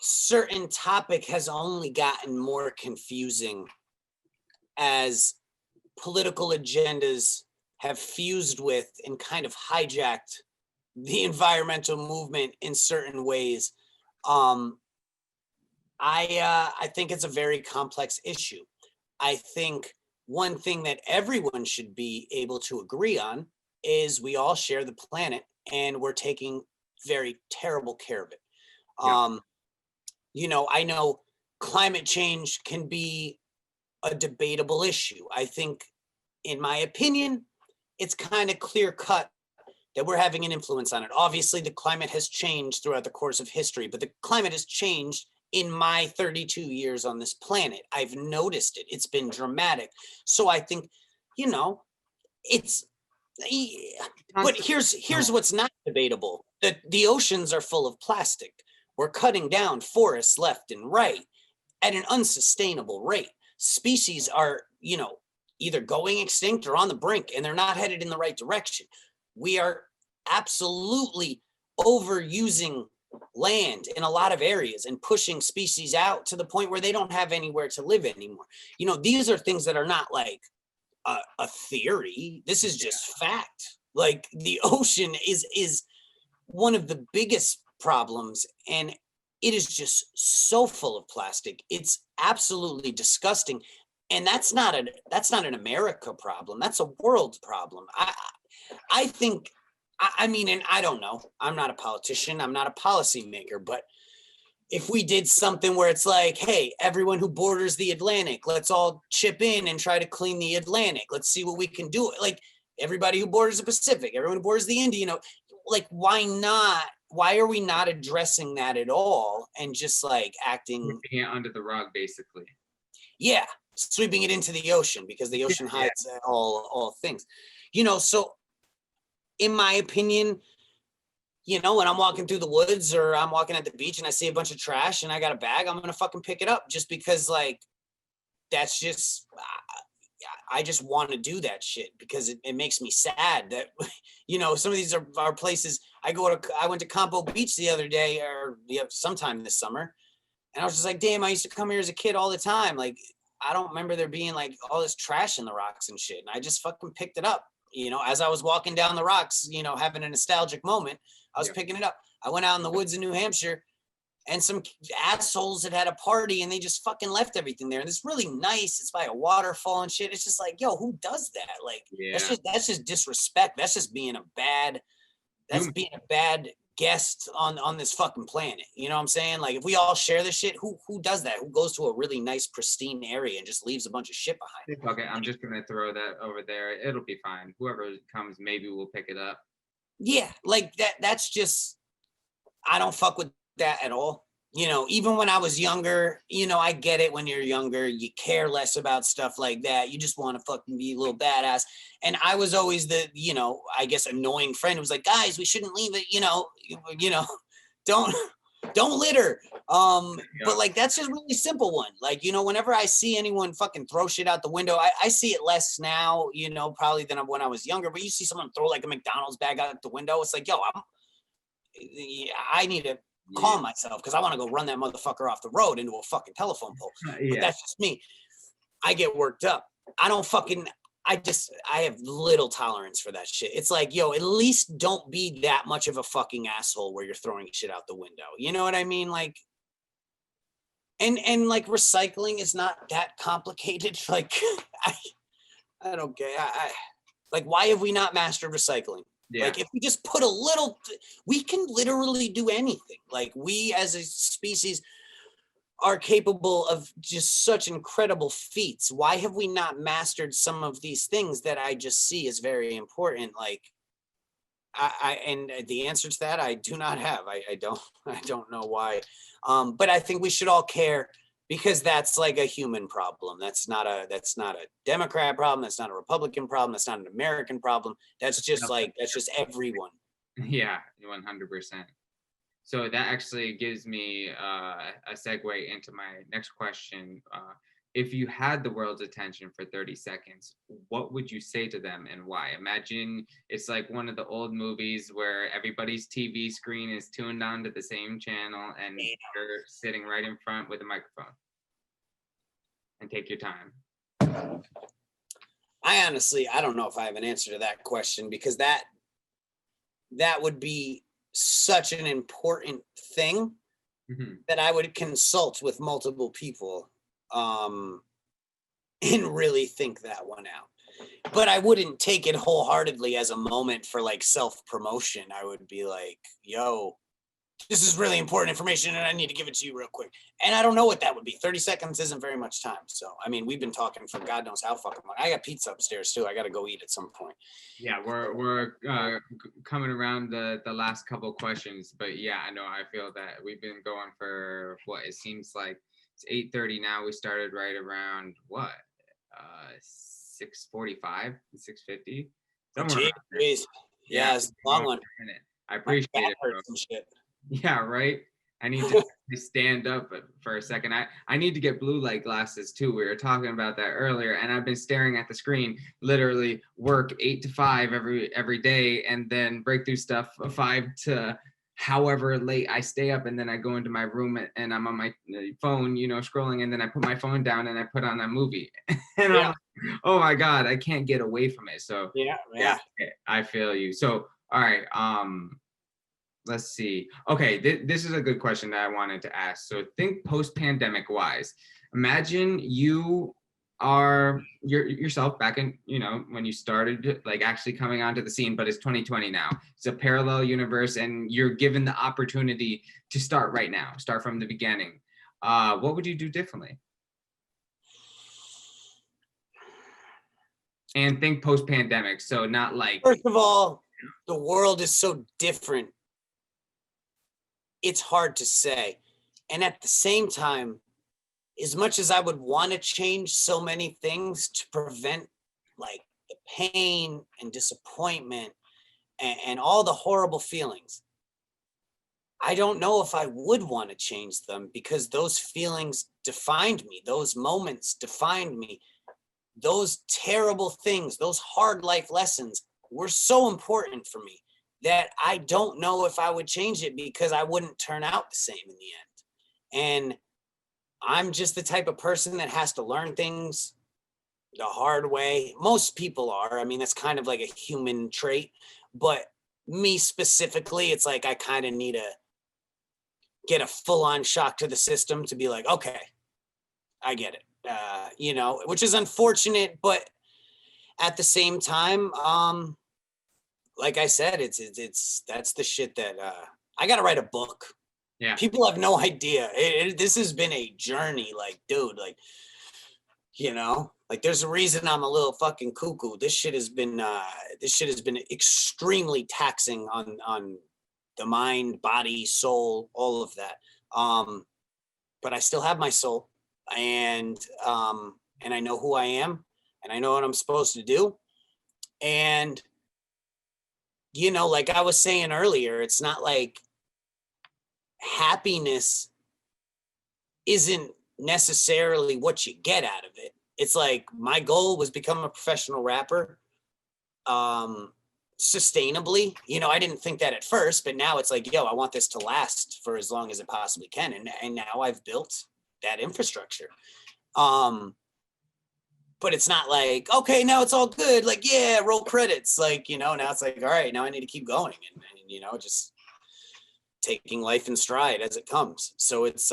certain topic has only gotten more confusing as political agendas have fused with and kind of hijacked the environmental movement in certain ways. I think it's a very complex issue. I think one thing that everyone should be able to agree on is we all share the planet and we're taking very terrible care of it. Yeah. You know, I know climate change can be a debatable issue. I think, in my opinion, it's kind of clear cut that we're having an influence on it. Obviously, the climate has changed throughout the course of history, but the climate has changed in my 32 years on this planet. I've noticed it. It's been dramatic. So I think, you know, but here's what's not debatable. That the oceans are full of plastic. We're cutting down forests left and right at an unsustainable rate. species are, either going extinct or on the brink, and they're not headed in the right direction. We are absolutely overusing land in a lot of areas and pushing species out to the point where they don't have anywhere to live anymore. These are things that are not like a theory. This is just fact. Like the ocean is one of the biggest problems, and it is just so full of plastic. It's absolutely disgusting. And that's not an America problem. That's a world problem. I think, I mean, and I don't know. I'm not a politician. I'm not a policymaker, but if we did something where it's like, hey, everyone who borders the Atlantic, let's all chip in and try to clean the Atlantic. Let's see what we can do. Like everybody who borders the Pacific, everyone who borders the Indian, like why not? Why are we not addressing that at all and just like acting Sweeping it under the rug, basically? Yeah, sweeping it into the ocean because the ocean hides all things. So in my opinion, when I'm walking through the woods or I'm walking at the beach and I see a bunch of trash and I got a bag, I'm gonna fucking pick it up just because like that's just I just want to do that shit because it makes me sad that some of these are places I went to Campo Beach the other day or sometime this summer, and I was just like, damn, I used to come here as a kid all the time. Like I don't remember there being like all this trash in the rocks and shit, and I just fucking picked it up. As I was walking down the rocks, having a nostalgic moment, I was picking it up. I went out in the woods in New Hampshire and some assholes had a party and they just fucking left everything there. And it's really nice. It's by a waterfall and shit. It's just like, yo, who does that? Like, that's just disrespect. That's just being a bad guest on this fucking planet. You know what I'm saying? Like if we all share this shit, who does that? Who goes to a really nice pristine area and just leaves a bunch of shit behind? Okay, I'm just gonna throw that over there. It'll be fine. Whoever comes, maybe we'll pick it up. Yeah, like that's just, I don't fuck with that at all. Even when I was younger, I get it. When you're younger, you care less about stuff like that. You just want to fucking be a little badass. And I was always the, I guess annoying friend who was like, guys, we shouldn't leave it, don't litter. But like that's just a really simple one. Like, whenever I see anyone fucking throw shit out the window, I see it less now, probably than when I was younger. But you see someone throw like a McDonald's bag out the window, it's like, yo, I need to calm myself because I want to go run that motherfucker off the road into a fucking telephone pole. But that's just me. I get worked up. I have little tolerance for that shit. It's like, yo, at least don't be that much of a fucking asshole where you're throwing shit out the window. You know what I mean? Like, and like recycling is not that complicated. Like, I don't get. Like, why have we not mastered recycling? Yeah. Like if we just put a little, we can literally do anything. Like we as a species are capable of just such incredible feats. Why have we not mastered some of these things that I just see as very important? Like and the answer to that, I do not have. I don't know why. But I think we should all care because that's like a human problem. That's not a Democrat problem. That's not a Republican problem. That's not an American problem. That's just everyone. Yeah, 100%. So that actually gives me a segue into my next question. If you had the world's attention for 30 seconds, what would you say to them and why? Imagine it's like one of the old movies where everybody's TV screen is tuned on to the same channel and you're sitting right in front with a microphone. And take your time. I don't know if I have an answer to that question because that would be such an important thing that I would consult with multiple people and really think that one out. But I wouldn't take it wholeheartedly as a moment for like self-promotion. I would be like, yo, this is really important information and I need to give it to you real quick. And I don't know what that would be. 30 seconds isn't very much time. So, I mean, we've been talking for God knows how fucking long. I got pizza upstairs too. I got to go eat at some point. Yeah, we're coming around the last couple questions, but yeah, I know. I feel that we've been going for what it seems like it's 8:30 now. We started right around what 6:45, 6:50. Yeah, it's a long one. I appreciate it, bro. Yeah, right. I need to stand up for a second. I need to get blue light glasses too. We were talking about that earlier, and I've been staring at the screen, literally work 8 to 5 every day, and then breakthrough stuff 5 to however late I stay up, and then I go into my room and I'm on my phone, scrolling, and then I put my phone down and I put on a movie, and I'm Yeah. like, oh my god, I can't get away from it. So Yeah. I feel you. So all right, let's see. Okay, this is a good question that I wanted to ask. So think post-pandemic wise. Imagine you are yourself back in, when you started like actually coming onto the scene, but it's 2020 now. It's a parallel universe and you're given the opportunity to start right now, start from the beginning. What would you do differently? And think post-pandemic, so not like First of all, the world is so different. It's hard to say. And at the same time, as much as I would want to change so many things to prevent like the pain and disappointment and all the horrible feelings, I don't know if I would want to change them because those feelings defined me. Those moments defined me. Those terrible things, those hard life lessons were so important for me that I don't know if I would change it because I wouldn't turn out the same in the end. And I'm just the type of person that has to learn things the hard way. Most people are. I mean, that's kind of like a human trait. But me specifically, it's like I kind of need to get a full on shock to the system to be like, okay, I get it. Which is unfortunate, but at the same time, like I said, it's that's the shit that I got to write a book. yeah. People have no idea. This has been a journey, like, dude, like, like there's a reason I'm a little fucking cuckoo. This shit has been extremely taxing on the mind, body, soul, all of that. But I still have my soul, and I know who I am, and I know what I'm supposed to do. And like I was saying earlier, it's not like happiness isn't necessarily what you get out of it. It's like my goal was become a professional rapper sustainably. I didn't think that at first, but now it's like, yo, I want this to last for as long as it possibly can. And now I've built that infrastructure. But it's not like, okay, now it's all good. Like, yeah, roll credits. Like, now it's like, all right, now I need to keep going and just taking life in stride as it comes. So it's,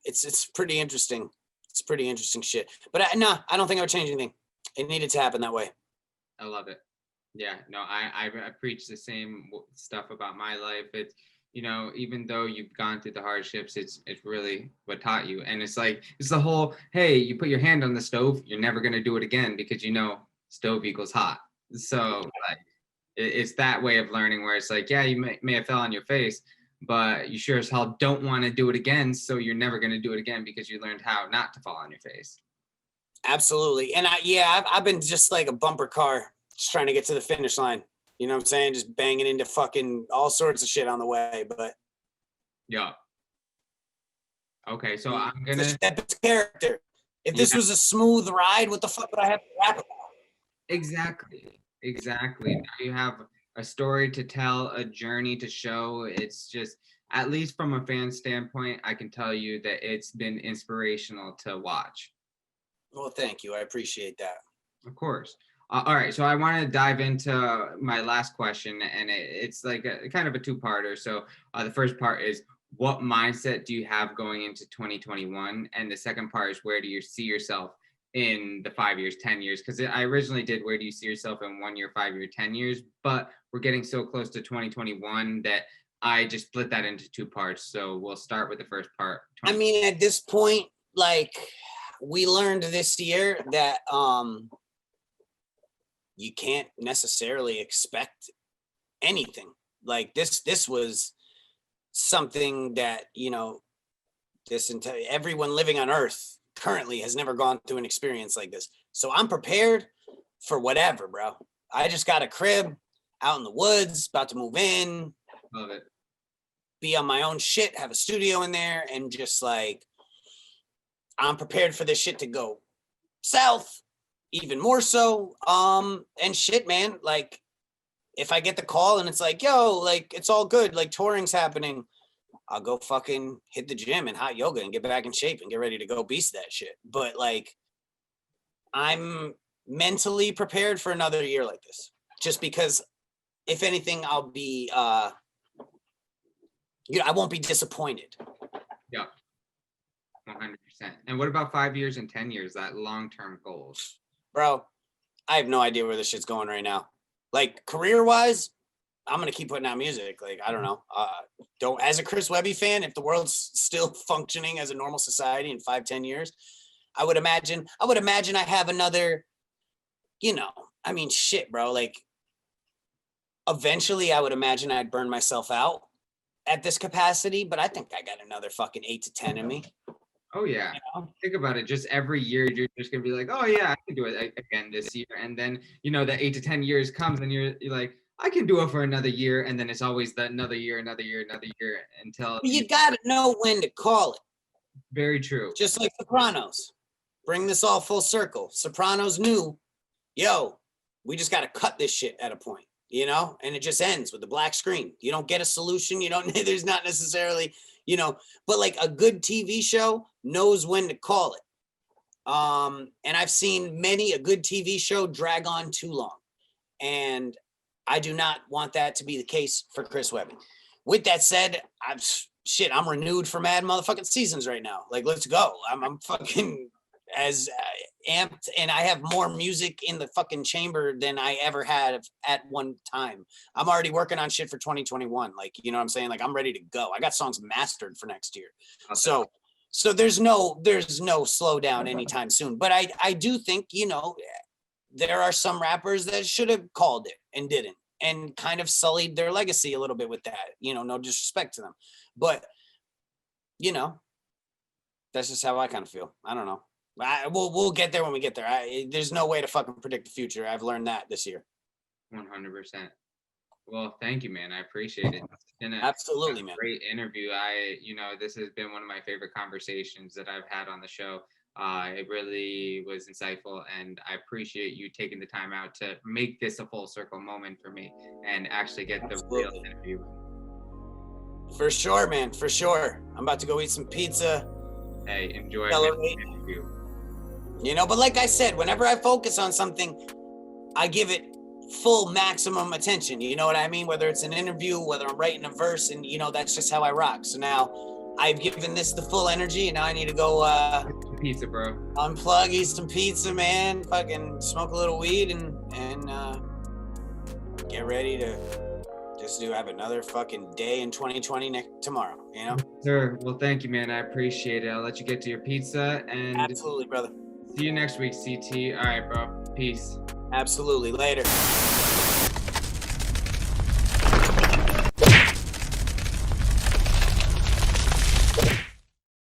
it's pretty interesting. It's pretty interesting shit. But I don't think I would change anything. It needed to happen that way. I love it. Yeah, no, I preach the same stuff about my life. It's, even though you've gone through the hardships, it's really what taught you. And it's like, it's the whole, hey, you put your hand on the stove, you're never going to do it again because stove equals hot. So like, it's that way of learning where it's like, yeah, you may have fell on your face, but you sure as hell don't want to do it again. So you're never going to do it again because you learned how not to fall on your face. Absolutely. And I've been just like a bumper car, just trying to get to the finish line. You know what I'm saying? Just banging into fucking all sorts of shit on the way. But yeah. Okay, so I'm gonna character. If this was a smooth ride, what the fuck would I have to rap about? Exactly. Now you have a story to tell, a journey to show. It's just, at least from a fan standpoint, I can tell you that it's been inspirational to watch. Well, thank you. I appreciate that. Of course. All right, so I want to dive into my last question, and it's like a kind of a two-parter. So the first part is, what mindset do you have going into 2021? And the second part is, where do you see yourself in the 5 years, 10 years? Because I originally did, where do you see yourself in 1 year, 5 year, 10 years? But we're getting so close to 2021 that I just split that into two parts. So we'll start with the first part. I mean, at this point, like, we learned this year that you can't necessarily expect anything. Like this was something that, everyone living on Earth currently has never gone through an experience like this. So I'm prepared for whatever, bro. I just got a crib out in the woods, about to move in. Love it. be on my own shit, have a studio in there, and just like, I'm prepared for this shit to go south even more so. And shit, man, like if I get the call and it's like, yo, like it's all good, like touring's happening, I'll go fucking hit the gym and hot yoga and get back in shape and get ready to go beast that shit. But like, I'm mentally prepared for another year like this, just because if anything, I'll be, I won't be disappointed. Yeah, 100%. And what about 5 years and 10 years, that long-term goals? Bro, I have no idea where this shit's going right now. Like career-wise, I'm gonna keep putting out music. Like, I don't know. As a Chris Webby fan, if the world's still functioning as a normal society in 5-10 years, I would imagine I have another, I mean, shit, bro. Like, eventually I would imagine I'd burn myself out at this capacity, but I think I got another fucking 8 to 10 in me. Oh yeah. Think about it. Just every year you're just gonna be like, oh yeah, I can do it again this year. And then, the 8 to 10 years comes and you're like, I can do it for another year. And then it's always that another year until you gotta know when to call it. Very true. Just like Sopranos. Bring this all full circle. Sopranos knew, yo, we just gotta cut this shit at a point, and it just ends with the black screen. You don't get a solution. There's not necessarily, but like a good TV show knows when to call it. And I've seen many a good TV show drag on too long. And I do not want that to be the case for Chris Webby. With that said, I'm renewed for mad motherfucking seasons right now. Like, let's go. I'm fucking as amped, and I have more music in the fucking chamber than I ever had at one time. I'm already working on shit for 2021. Like, you know what I'm saying? Like, I'm ready to go. I got songs mastered for next year. Okay. So there's no slowdown anytime soon. But I do think, there are some rappers that should have called it and didn't, and kind of sullied their legacy a little bit with that. No disrespect to them, but that's just how I kind of feel. I don't know. We'll get there when we get there. There's no way to fucking predict the future. I've learned that this year. 100%. Well, thank you, man. I appreciate it. It's been Absolutely, man. Great interview. This has been one of my favorite conversations that I've had on the show. It really was insightful, and I appreciate you taking the time out to make this a full circle moment for me and actually get Absolutely. The real interview. For sure, man. For sure. I'm about to go eat some pizza. Hey, enjoy the interview. But like I said, whenever I focus on something, I give it full maximum attention. You know what I mean? Whether it's an interview, whether I'm writing a verse, and that's just how I rock. So now I've given this the full energy, and now I need to go pizza, bro. Unplug, eat some pizza, man. Fucking smoke a little weed and get ready to just have another fucking day in 2020 tomorrow, Sir, well, thank you, man. I appreciate it. I'll let you get to your pizza, and absolutely, brother. See you next week, CT. All right, bro. Peace. Absolutely. Later.